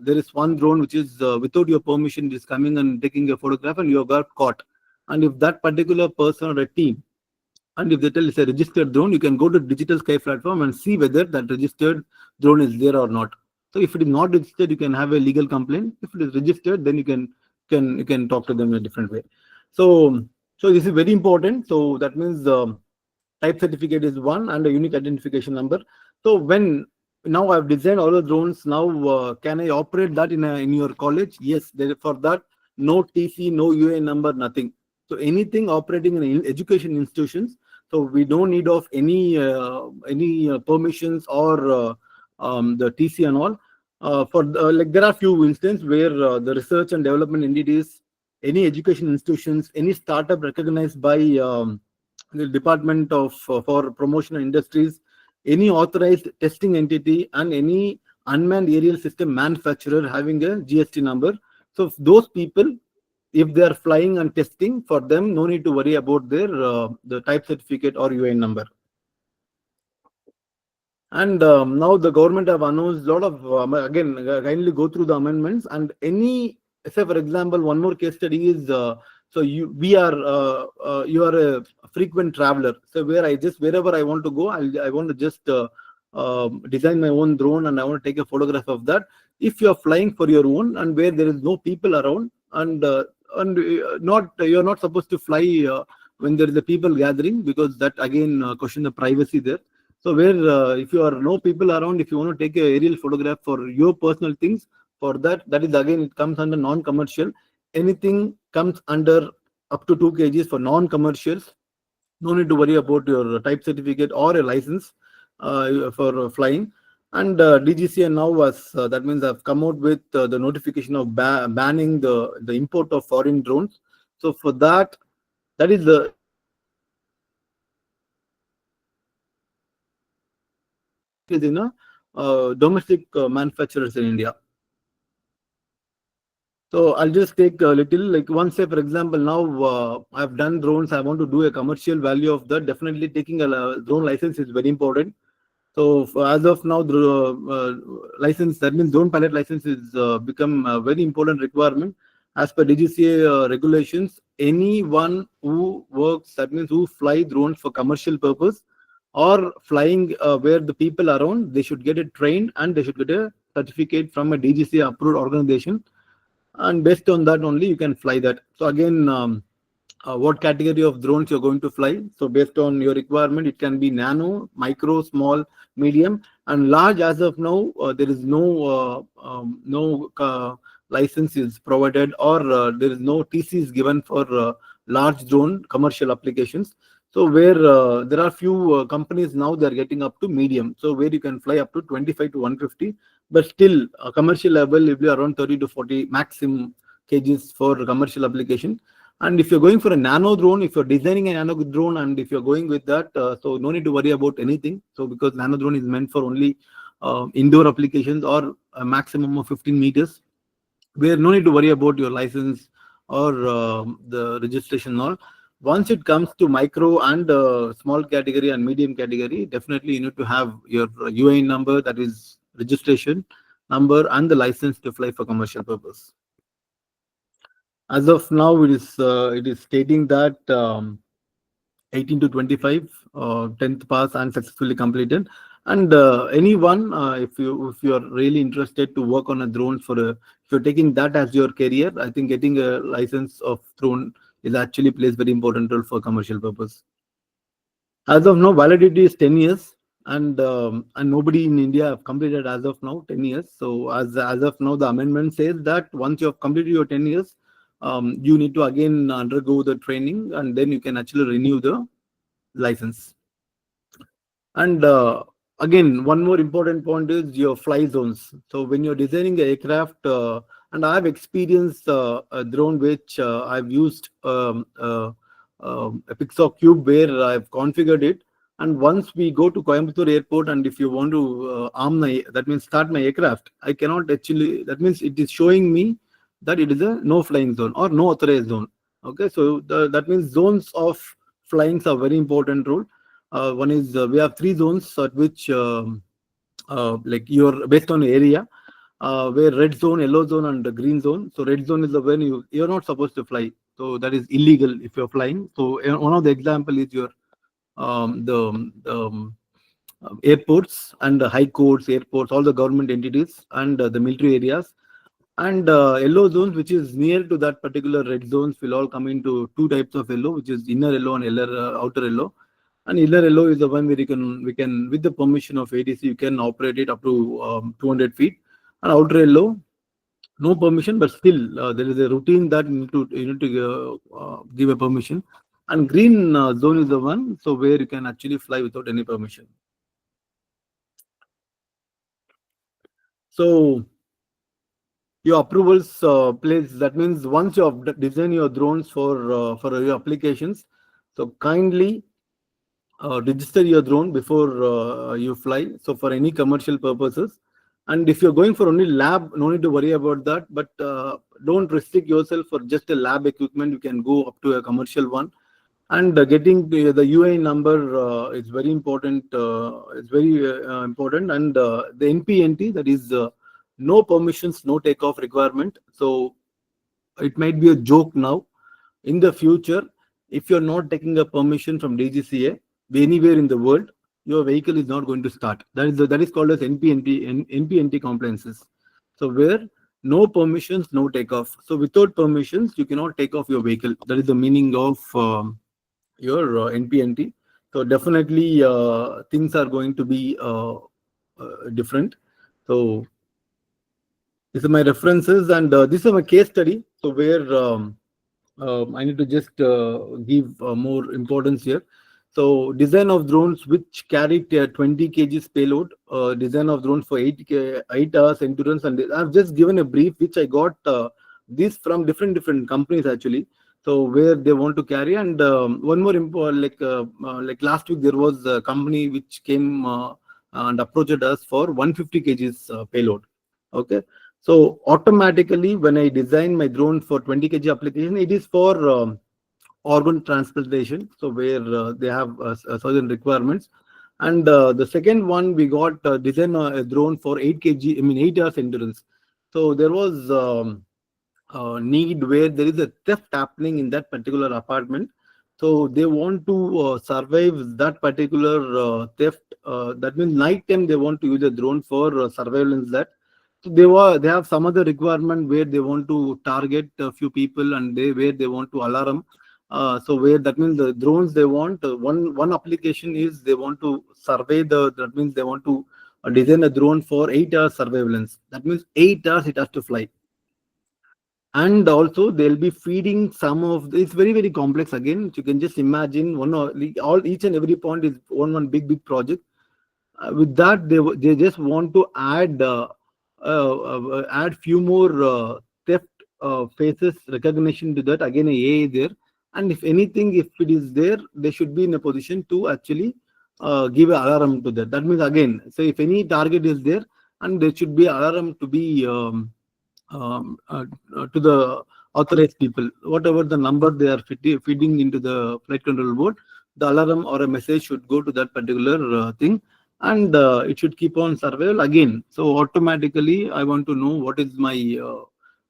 there is one drone which is without your permission is coming and taking a photograph, and you got caught. And if that particular person or a team, and if they tell it's a registered drone, you can go to Digital Sky platform and see whether that registered drone is there or not. So if it is not registered, you can have a legal complaint. If it is registered, then you can talk to them in a different way. So this is very important. So that means type certificate is one and a unique identification number. So when now I've designed all the drones, now can I operate that in your college? Yes. For that, no TC, no UA number, nothing. So anything operating in education institutions. So we don't need of any permissions or the TC and all. Like there are few instances where the research and development entities, any education institutions, any startup recognized by the Department of for Promotion and Industries, any authorized testing entity, and any unmanned aerial system manufacturer having a GST number. So those people, if they are flying and testing, for them, no need to worry about their the type certificate or UN number. And now the government have announced a lot of, again, kindly go through the amendments and any, say for example, one more case study is, so you are a frequent traveler. So wherever I want to go, I want to just design my own drone and I want to take a photograph of that. If you are flying for your own and where there is no people around and you're not supposed to fly when there is a people gathering, because that again question the privacy there. So where if you are no people around, if you want to take a aerial photograph for your personal things, for that is again it comes under non-commercial. Anything comes under up to 2 kgs for non-commercials. No need to worry about your type certificate or a license for flying. And DGCA now was that means I've come out with the notification of banning the import of foreign drones. So for that is the is in a domestic manufacturers in India. So I'll just take a little, like one say, for example, now I've done drones, I want to do a commercial value of that. Definitely taking a drone license is very important. So as of now, the license, that means drone pilot license is become a very important requirement. As per DGCA regulations, anyone who works, that means who fly drones for commercial purpose or flying where the people around, they should get it trained and they should get a certificate from a DGCA approved organization. And based on that only you can fly that. So again, what category of drones you're going to fly. So based on your requirement, it can be nano, micro, small, medium, and large. As of now, there is no license is provided or there is no TCs given for large drone commercial applications. So where there are few companies now, they are getting up to medium. So where you can fly up to 25 to 150, but still commercial level will be around 30 to 40 maximum kgs for commercial application. And if you're going for a nano drone, if you're designing a nano drone and if you're going with that, so no need to worry about anything. So because nano drone is meant for only indoor applications or a maximum of 15 meters, where no need to worry about your license or the registration and all. Once it comes to micro and small category and medium category, definitely you need to have your UAN number, that is registration number, and the license to fly for commercial purpose. As of now, it is stating that 18 to 25 10th pass and successfully completed. And anyone, if you are really interested to work on a drone if you're taking that as your career, I think getting a license of drone is actually plays very important role for commercial purpose. As of now, validity is 10 years. And nobody in India have completed as of now 10 years. So as of now, the amendment says that once you have completed your 10 years, you need to again undergo the training and then you can actually renew the license. And again, one more important point is your fly zones. So when you're designing an aircraft, and I have experienced a drone which I've used a Pixar Cube where I've configured it. And once we go to Coimbatore airport, and if you want to that means start my aircraft, I cannot actually, that means it is showing me that it is a no flying zone or no authorized zone. Okay, so that means zones of flyings are very important role. One is we have 3 zones at which like you're based on area, where red zone, yellow zone, and the green zone. So red zone is the when you're not supposed to fly. So that is illegal if you're flying. So one of the example is your airports and high courts, airports, all the government entities and the military areas. And yellow zones, which is near to that particular red zones, will all come into two types of yellow, which is inner yellow and outer yellow. And inner yellow is the one where we can, with the permission of ADC, you can operate it up to 200 feet. And outer yellow, no permission, but still there is a routine that you need to give a permission. And green zone is the one, so where you can actually fly without any permission. So your approvals place, that means once you have designed your drones for your applications, so kindly register your drone before you fly. So for any commercial purposes, and if you're going for only lab, no need to worry about that. But don't restrict yourself for just a lab equipment. You can go up to a commercial one. And getting the UAE number is very important. It's very important. And the NPNT, that is no permissions, no takeoff requirement. So it might be a joke now. In the future, if you're not taking a permission from DGCA anywhere in the world, your vehicle is not going to start. That is called as NPNT compliances. So where no permissions, no takeoff. So without permissions, you cannot take off your vehicle. That is the meaning of your NPNT. So definitely things are going to be different. So these are my references, and this is my case study. So where I need to just give more importance here. So design of drones which carry 20 kgs payload, design of drones for 8 hours endurance. And I've just given a brief which I got this from different companies actually. So where they want to carry. And one more important, like last week there was a company which came and approached us for 150 kgs payload. Okay. So automatically, when I design my drone for 20 kg application, it is for organ transplantation. So where they have certain requirements. And the second one, we got design a drone for 8 kg, 8 hours endurance. So there was need where there is a theft happening in that particular apartment. So they want to survive that particular theft. That means night time they want to use a drone for surveillance that. So they have some other requirement where they want to target a few people, and where they want to alarm. So where that means the drones they want one application is they want to survey that means they want to design a drone for 8 hours surveillance. That means 8 hours it has to fly. And also they'll be feeding some of it's very complex. Again, you can just imagine each and every point is one big project. With that they just want to add few more theft faces recognition to that. Again, AI there, and if anything, if it is there, they should be in a position to actually give an alarm to that. That means again, so if any target is there, and there should be alarm to be to the authorized people, whatever the number they are feeding into the flight control board, the alarm or a message should go to that particular thing, and it should keep on surveil again. So automatically I want to know what is my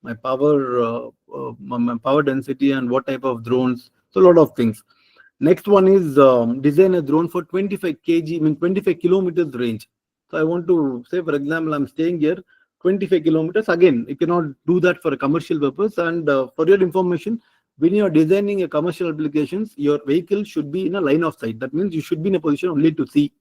my power density and what type of drones. So a lot of things. Next one is design a drone for 25 kg 25 kilometers range. So I want to say, for example, I'm staying here 25 kilometers. Again, you cannot do that for a commercial purpose. And for your information, when you are designing a commercial applications, your vehicle should be in a line of sight. That means you should be in a position only to see.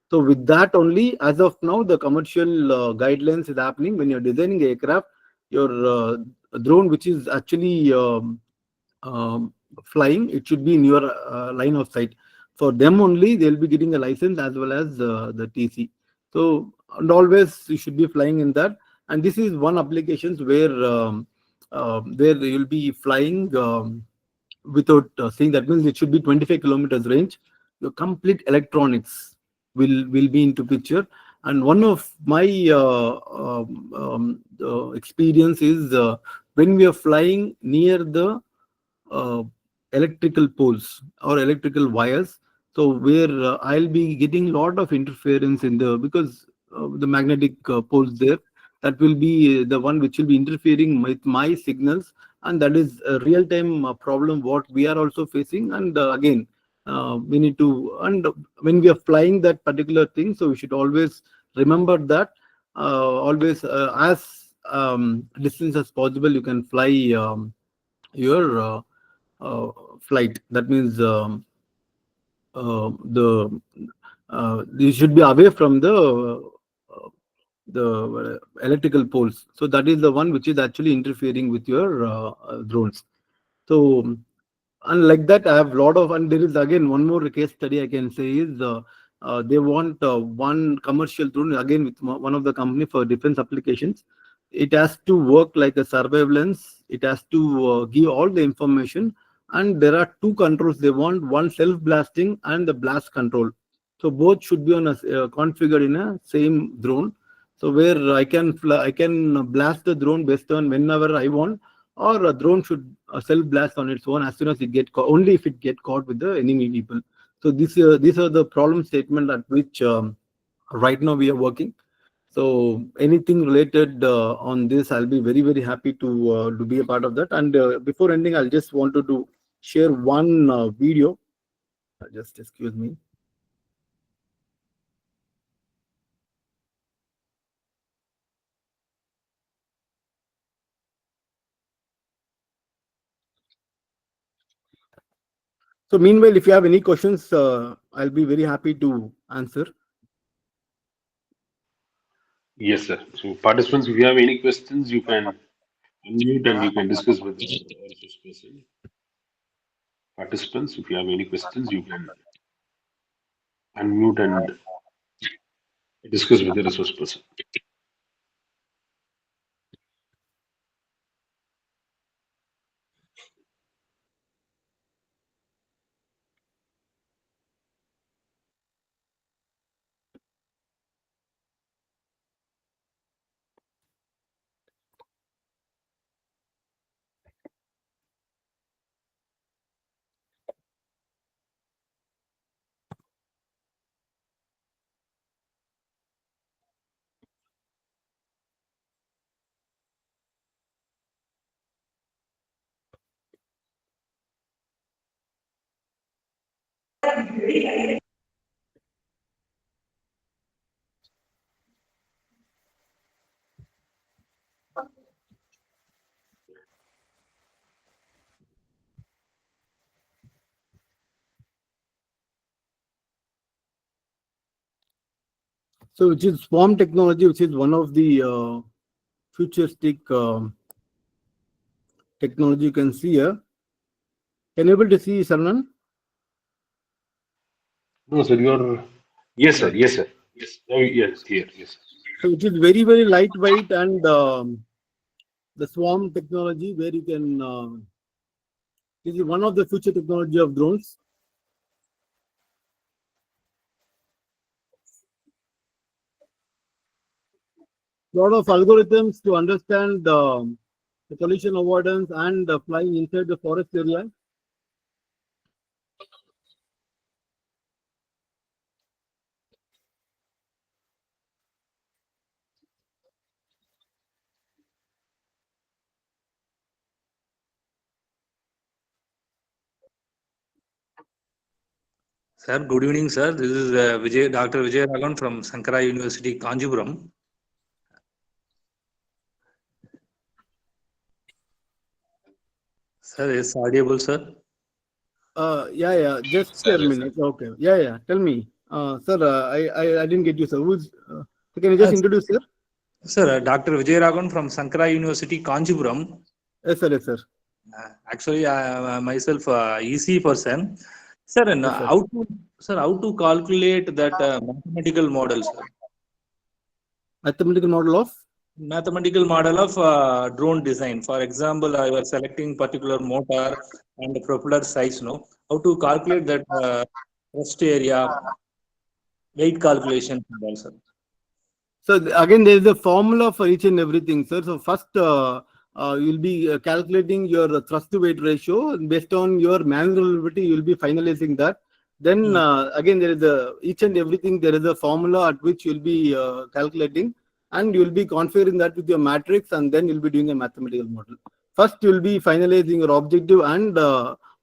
So with that only, as of now, the commercial guidelines is happening. When you're designing a aircraft, your drone, which is actually flying, it should be in your line of sight. For them only, they'll be getting a license as well as the TC. So, and always you should be flying in that. And this is one applications where you'll be flying without seeing. That means it should be 25 kilometers range. Your complete electronics will be into picture. And one of my experience is when we are flying near the electrical poles or electrical wires. So where I'll be getting a lot of interference in because the magnetic poles there, that will be the one which will be interfering with my signals, and that is a real-time problem what we are also facing. And again, we need to, and when we are flying that particular thing, so we should always remember that always as distance as possible, you can fly your flight. That means the you should be away from the electrical poles. So that is the one which is actually interfering with your drones. So, and like that, I have a lot of, and there is again one more case study I can say is they want one commercial drone again with one of the company for defense applications. It has to work like a surveillance. It has to give all the information, and there are two controls they want: one self-blasting and the blast control. So both should be on a configured in a same drone. So where I can I can blast the drone based on whenever I want, or a drone should self blast on its own as soon as it get caught, only if it get caught with the enemy people. So these are the problem statement at which right now we are working. So anything related on this, I'll be very happy to be a part of that. And before ending, I'll just wanted to share one video. Just excuse me. So meanwhile, if you have any questions, I'll be very happy to answer. Yes, sir. So, participants, if you have any questions, you can unmute and you can discuss with the resource person. Participants, if you have any questions, you can unmute and discuss with the resource person. So which is swarm technology, which is one of the futuristic technology you can see here. Can you able to see, Sarnan? No, sir, you're. Yes, sir. Yeah. Yes, sir. Yes. Oh, yes, clear. Yes. So which is very lightweight, and the swarm technology where you can. This is one of the future technology of drones. Lot of algorithms to understand the collision avoidance and flying inside the forest area. Sir, good evening, sir. This is Dr. Vijay Ragan from Sankara University, Kanjipuram. Sir, is audible, sir? Yeah. Just a minute. Okay. Yeah. Tell me, sir. I didn't get you, sir. Who's? Can you just introduce, sir? Sir, Dr. Vijay Ragan from Sankara University, Kanjipuram. Yes, sir. Actually, I myself EC person. Sir, and Yes, sir. how to calculate that mathematical model, sir? Mathematical model of? Mathematical model of drone design. For example, I was selecting particular motor and the propeller size. No, how to calculate that thrust area, weight calculation, sir. So again, there is a formula for each and everything, sir. So first, you'll be calculating your thrust to weight ratio based on your maneuverability. You'll be finalizing that. Then again, there is each and everything. There is a formula at which you'll be calculating, and you'll be configuring that with your matrix, and then you'll be doing a mathematical model. First, you'll be finalizing your objective and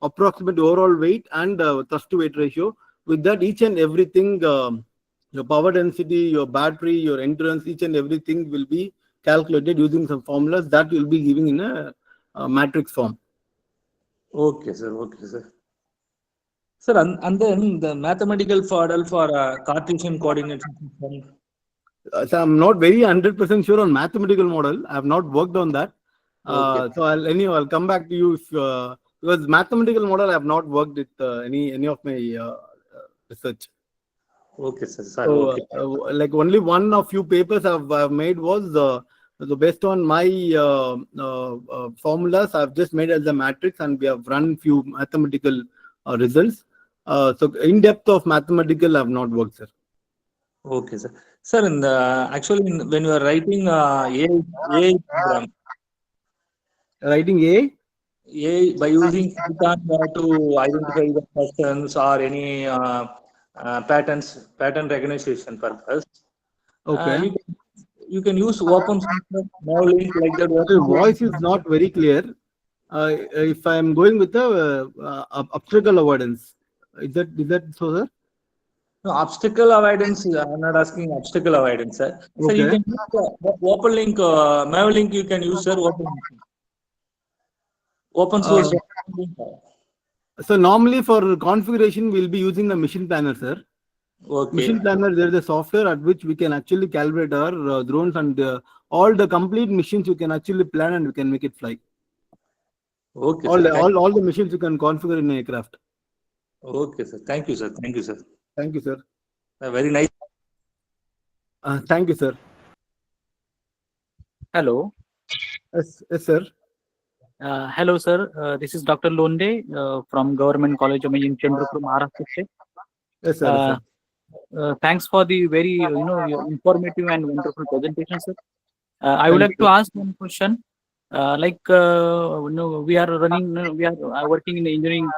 approximate overall weight and thrust to weight ratio. With that, each and everything, your power density, your battery, your endurance, each and everything will be calculated using some formulas that will be giving in a matrix form. Okay, sir. Okay, sir. Sir, and then the mathematical model for Cartesian coordinate system. So I'm not very 100% sure on mathematical model. I have not worked on that. Okay. So I'll come back to you if, because mathematical model I have not worked with any of my research. Okay, sir. Sir, So okay. like only one of few papers I've made was so based on my formulas I've just made as a matrix, and we have run few mathematical results. So in depth of mathematical I've not worked, sir. Okay, sir. Sir, in the, actually, when you are writing AI program, Writing AI by using Python to identify the patterns or any pattern recognition purpose, okay. you can use open source modeling like that. Your Open voice is source. not very clear. If I am going with the obstacle avoidance, is that so, sir? No, obstacle avoidance. I'm not asking obstacle avoidance, sir. So you Okay. can use open link, Maven you can use, sir, open source. So normally for configuration, we'll be using the machine planner, sir. Okay. Machine planner, there is a software at which we can actually calibrate our drones, and all the complete machines you can actually plan and we can make it fly. Okay, All sir. the, all the machines you can configure in an aircraft. Okay, sir. Thank you, sir. Thank you, sir. Thank you, sir. Very nice. Thank you, sir. Hello. Yes, sir. Hello, sir. This is Dr. Londe from Government College of Engineering, Chandrapur, Maharashtra State. Yes, sir. Yes, sir. Thanks for the very your informative and wonderful presentation, sir. I would like to ask one question. We are running, we are working in the engineering,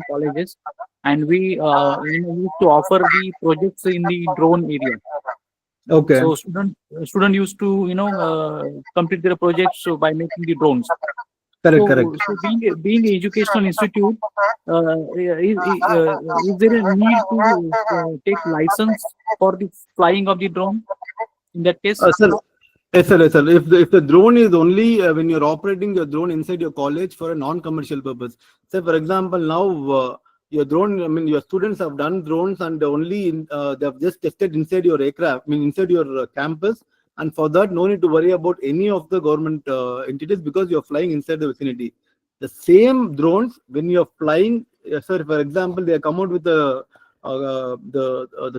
colleges, and we used to offer the projects in the drone area. Okay. So student used to complete their projects by making the drones. Correct. So being an educational institute, is there a need to take license for the flying of the drone in that case? Sir, yes, sir. Yes, sir. If the drone is only when you're operating your drone inside your college for a non-commercial purpose. Say, for example, now your drone, I mean, your students have done drones and only they have just tested inside your aircraft, I mean, inside your campus. And for that, no need to worry about any of the government entities because you're flying inside the vicinity. The same drones, when you're flying, sir, for example, they come out with the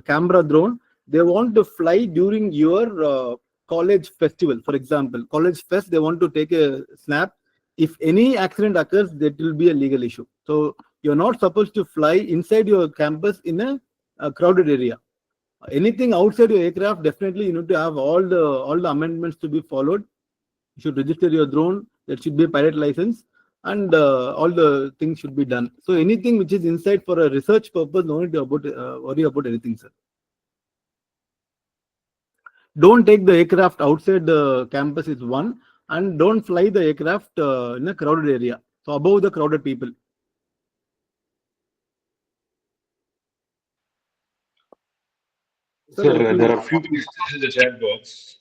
camera drone. They want to fly during your college festival, for example, college fest. They want to take a snap. If any accident occurs, that will be a legal issue. So you're not supposed to fly inside your campus in a crowded area. Anything outside your aircraft, definitely you need to have all the amendments to be followed. You should register your drone. There should be a pilot license, and all the things should be done. So anything which is inside for a research purpose, no need to worry about anything, sir. Don't take the aircraft outside the campus is one, and don't fly the aircraft in a crowded area. So above the crowded people. Sir, there are a few questions in the chat box.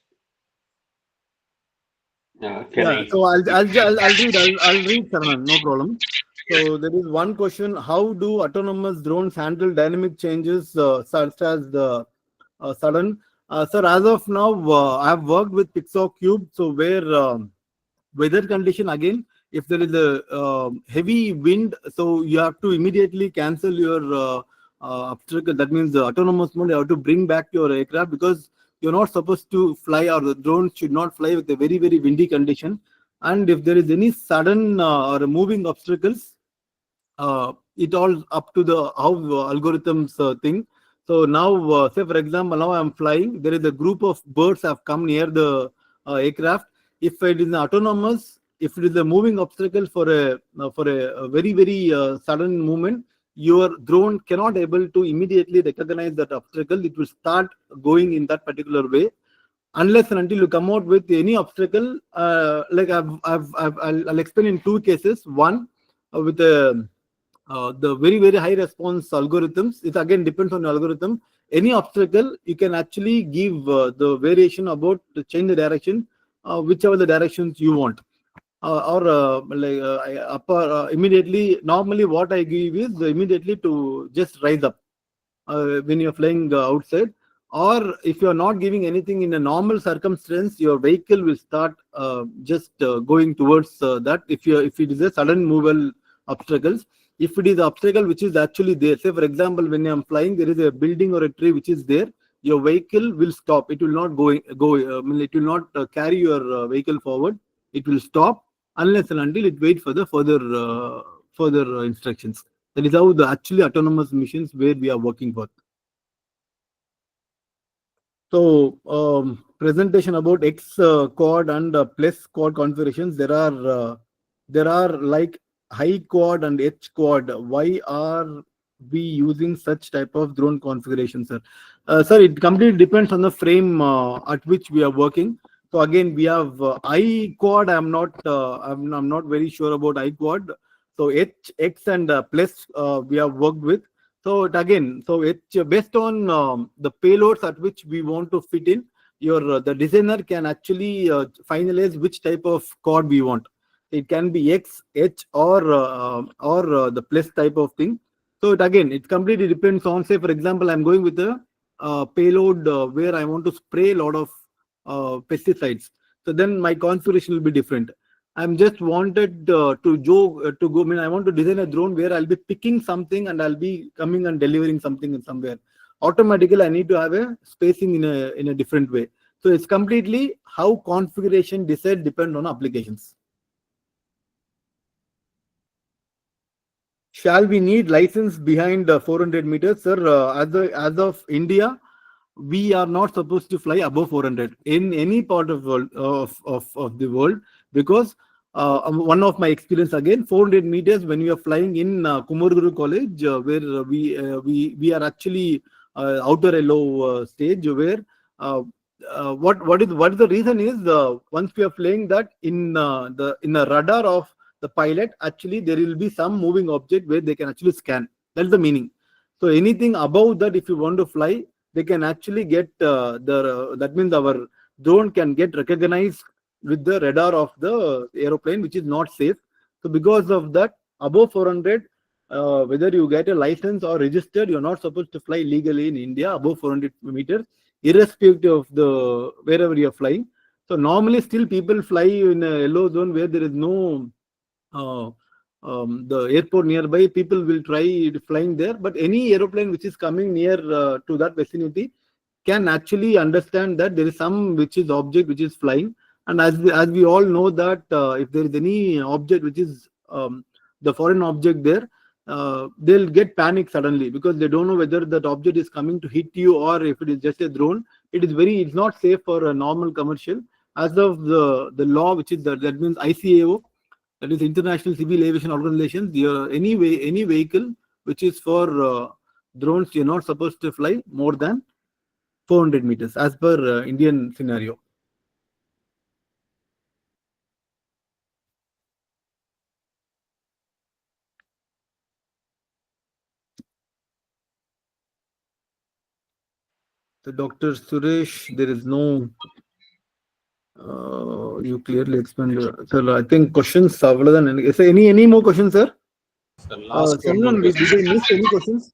So I'll read, Saranan, no problem. So there is one question: how do autonomous drones handle dynamic changes such as the sudden? Sir, as of now, I have worked with Pixar Cube, so where weather condition again, if there is a heavy wind, so you have to immediately cancel your obstacle. That means the autonomous mode, you have to bring back your aircraft because you're not supposed to fly, or the drone should not fly with a very, very windy condition. And if there is any sudden or moving obstacles, it all up to the how algorithms think. So now, say for example, now I'm flying. There is a group of birds have come near the aircraft. If it is autonomous, if it is a moving obstacle for a very, very sudden movement, your drone cannot able to immediately recognize that obstacle. It will start going in that particular way, unless and until you come out with any obstacle. Like I'll explain in two cases. One with a the very high response algorithms, it again depends on the algorithm. Any obstacle, you can actually give the variation about to change the direction, whichever the directions you want. Immediately, normally what I give is immediately to just rise up when you're flying outside, or if you're not giving anything in a normal circumstance, your vehicle will start just going towards that. If it is a sudden movable obstacles, if it is obstacle which is actually there, say for example, when I'm flying, there is a building or a tree which is there, your vehicle will stop. It will not it will not carry your vehicle forward. It will stop unless and until it wait for the further instructions. That is how the actually autonomous missions where we are working for. So presentation about X quad and plus quad configurations. There are like high quad and H quad. Why are we using such type of drone configuration, sir? Sir, it completely depends on the frame at which we are working. So again, we have I quad. I'm not very sure about I quad. So H, X, and plus we have worked with. So it's based on the payloads at which we want to fit in. The designer can actually finalize which type of cord we want. It can be X, H, or the plus type of thing. So it completely depends on. Say for example, I'm going with a payload where I want to spray a lot of pesticides. So then my configuration will be different. I'm just wanted to go. I mean, I want to design a drone where I'll be picking something and I'll be coming and delivering something in somewhere. Automatically, I need to have a spacing in a different way. So it's completely how configuration decide depend on applications. Shall we need license behind 400 meters, sir? As of India, we are not supposed to fly above 400 in any part of the world, because one of my experience again, 400 meters when we are flying in Kumarguru College, where we are actually outer yellow stage, where what is the reason is once we are flying that in the radar of the pilot, actually there will be some moving object where they can actually scan. That's the meaning. So anything above that, if you want to fly, they can actually get that means our drone can get recognized with the radar of the aeroplane, which is not safe. So because of that, above 400, whether you get a license or registered, you're not supposed to fly legally in India above 400 meters, irrespective of the wherever you're flying. So normally still people fly in a yellow zone where there is no the airport nearby. People will try flying there, but any aeroplane which is coming near to that vicinity can actually understand that there is some which is object which is flying. And as we all know that if there is any object which is the foreign object there, they'll get panic suddenly, because they don't know whether that object is coming to hit you or if it is just a drone. It's not safe for a normal commercial. As of the law, which is that means ICAO, that is International Civil Aviation Organization, any vehicle which is for drones, you're not supposed to fly more than 400 meters as per Indian scenario. So Dr. Suresh, there is no you clearly explained. Sir, I think questions are than is there any more questions, sir? The last one Someone, more did question. I miss any questions?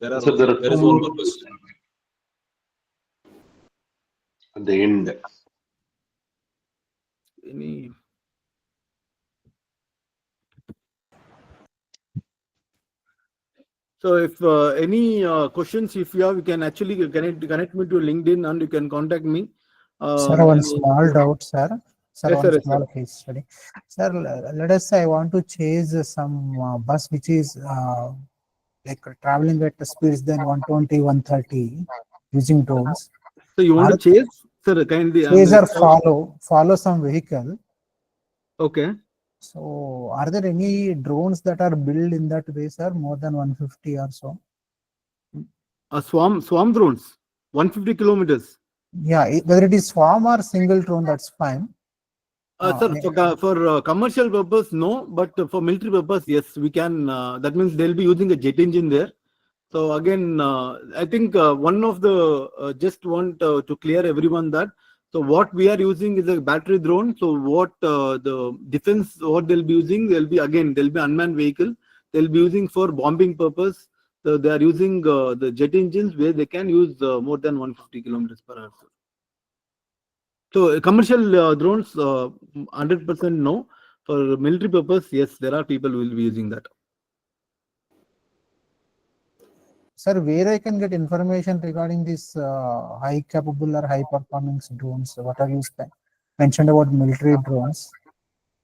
There So there are is two one more question. at the end. Any? So if any questions, if you have, you can actually connect me to LinkedIn and you can contact me. Sir, one small doubt, sir. Sir, Yes, one sir, small case study. Sir, let us say I want to chase some bus which is like traveling at the speeds than 120, 130 using drones. So you want to chase, sir? Kindly. Chase or follow some vehicle. Okay. So are there any drones that are built in that way, sir? More than 150 or so? Swarm drones, 150 kilometers. Yeah, whether it is swarm or single drone, that's fine. Sir, for commercial purpose, no, but for military purpose, yes, we can. That means they'll be using a jet engine there. So again, I think one of the just want to clear everyone that. So what we are using is a battery drone. So what the defense, what they'll be using, they'll be unmanned vehicle. They'll be using for bombing purpose. So they are using the jet engines where they can use more than 150 kilometers per hour. So commercial drones, 100% no. For military purpose, yes, there are people who will be using that. Sir, where I can get information regarding this high capable or high performance drones? What are you mentioned about military drones?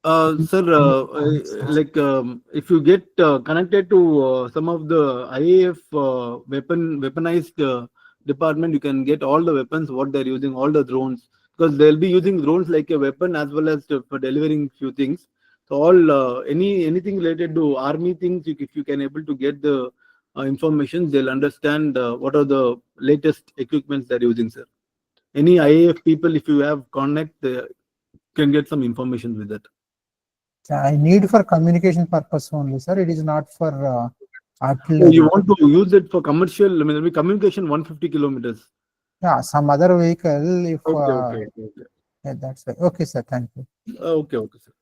Sir, if you get connected to some of the IAF weaponized department, you can get all the weapons, what they're using, all the drones, because they'll be using drones like a weapon as well as for delivering few things. So all anything related to army things, if you can able to get the information, they'll understand what are the latest equipments they're using, sir. Any IAF people, if you have connect, can get some information with that. I need for communication purpose only, sir. It is not for So artillery. you want to use it for commercial, I mean, maybe communication 150 kilometers. Yeah, some other vehicle. If Okay. yeah, that's right. Okay, sir. Thank you. Okay, sir.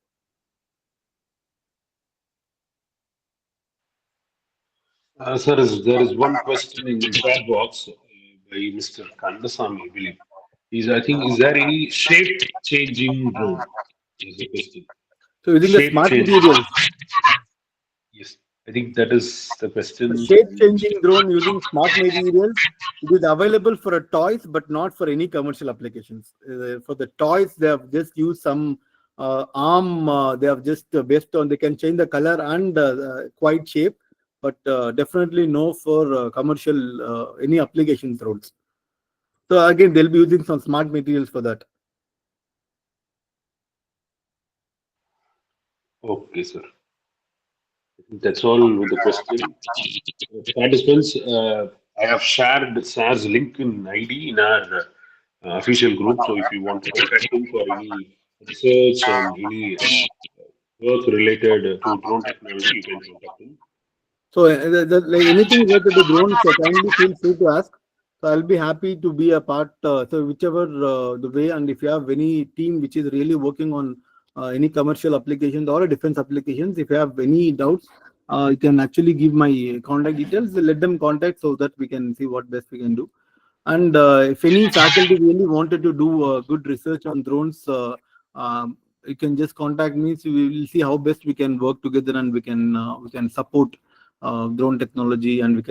Sir, there is one question in the chat box by Mr. Kandasamy, I believe. I think, is there any shape-changing drone? Is the question. So using the smart Shape-changing. materials. Yes, I think that is the question. Shape-changing drone using smart materials. It is available for a toys, but not for any commercial applications. For the toys, they have just used some arm. They have just based on, they can change the color and quite shape, but definitely no for commercial any application drones. So again, they'll be using some smart materials for that. Okay, sir. That's all with the question. Participants, I have shared SAR's link in ID in our official group. So if you want to contact him for any research and any work related to drone technology, you can contact him. So like anything related to drones, kindly feel free to ask. So I'll be happy to be a part. So whichever the way, and if you have any team which is really working on any commercial applications or defense applications, if you have any doubts, you can actually give my contact details. Let them contact so that we can see what best we can do. And if any faculty really wanted to do good research on drones, you can just contact me. So we will see how best we can work together, and we can support drone technology, and we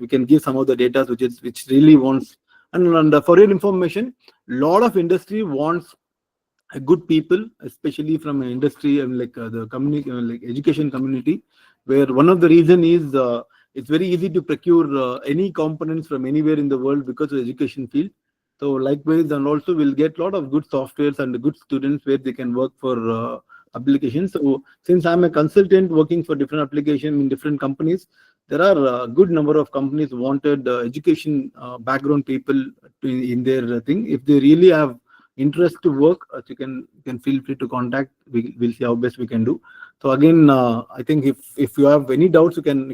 can give some of the data which really wants. And for your information, lot of industry wants good people, especially from industry and like the community, like education community, where one of the reason is it's very easy to procure any components from anywhere in the world because of the education field. So likewise, and also we'll get a lot of good softwares and good students where they can work for applications. So since I'm a consultant working for different applications in different companies, there are a good number of companies wanted education background people in their thing. If they really have interest to work, you can feel free to contact. We'll see how best we can do. So again, I think if you have any doubts, you can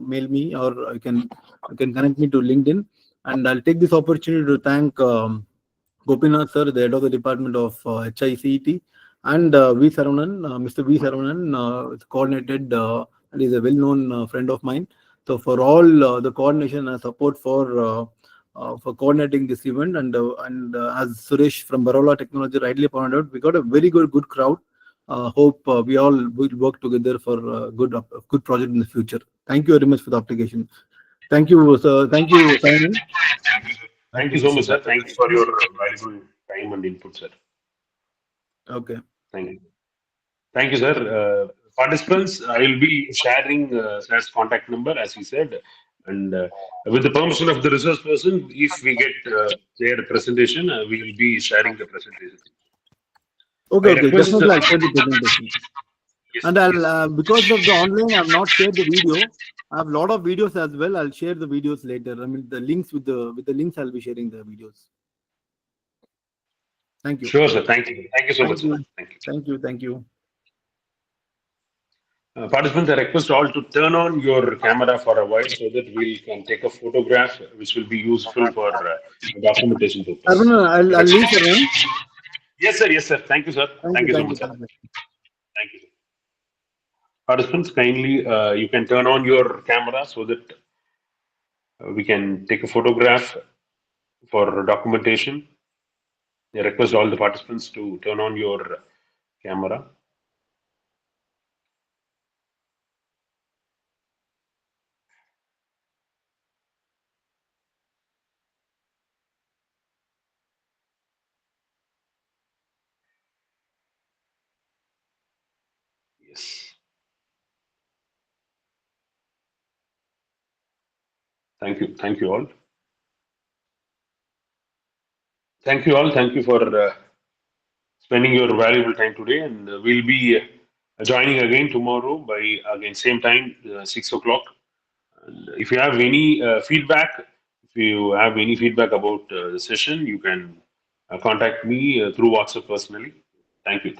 mail me, or you can connect me to LinkedIn. And I'll take this opportunity to thank Gopinath sir, the head of the department of HICET, and V Saravanan, Mr. V Saravanan, coordinated and is a well-known friend of mine. So for all the coordination and support for coordinating this event, and as Suresh from Barola Technology rightly pointed out, we got a very good crowd. Hope we all will work together for a good project in the future. Thank you very much for the application. Thank you, sir. Thank you, Simon. Thank you so much, sir. Thank you for your valuable time and input, sir. Okay. Thank you. Thank you, sir. Participants, I will be sharing sir's contact number, as he said, and with the permission of the resource person, if we get their presentation, we will be sharing the presentation. Okay, I request, definitely I'll share the presentation. Yes, And I'll because of the online, I've not shared the video. I have a lot of videos as well. I'll share the videos later. I mean, the links with the links, I'll be sharing the videos. Thank you. Sure, sir. Thank you. Thank you so much, Thank sir. you. Thank you. Thank you. Thank you. Participants, I request all to turn on your camera for a while so that we can take a photograph which will be useful for documentation purpose. I'll leave, Sarvan. Yes, sir. Yes, sir. Thank you, sir. Thank you so much, sir. Thank you. Thank you. Participants, kindly you can turn on your camera so that we can take a photograph for documentation. I request all the participants to turn on your camera. Yes. Thank you. Thank you all. Thank you all. Thank you for spending your valuable time today. And we'll be joining again tomorrow by again same time, 6 o'clock. And if you have any feedback, if you have any feedback about the session, you can contact me through WhatsApp personally. Thank you.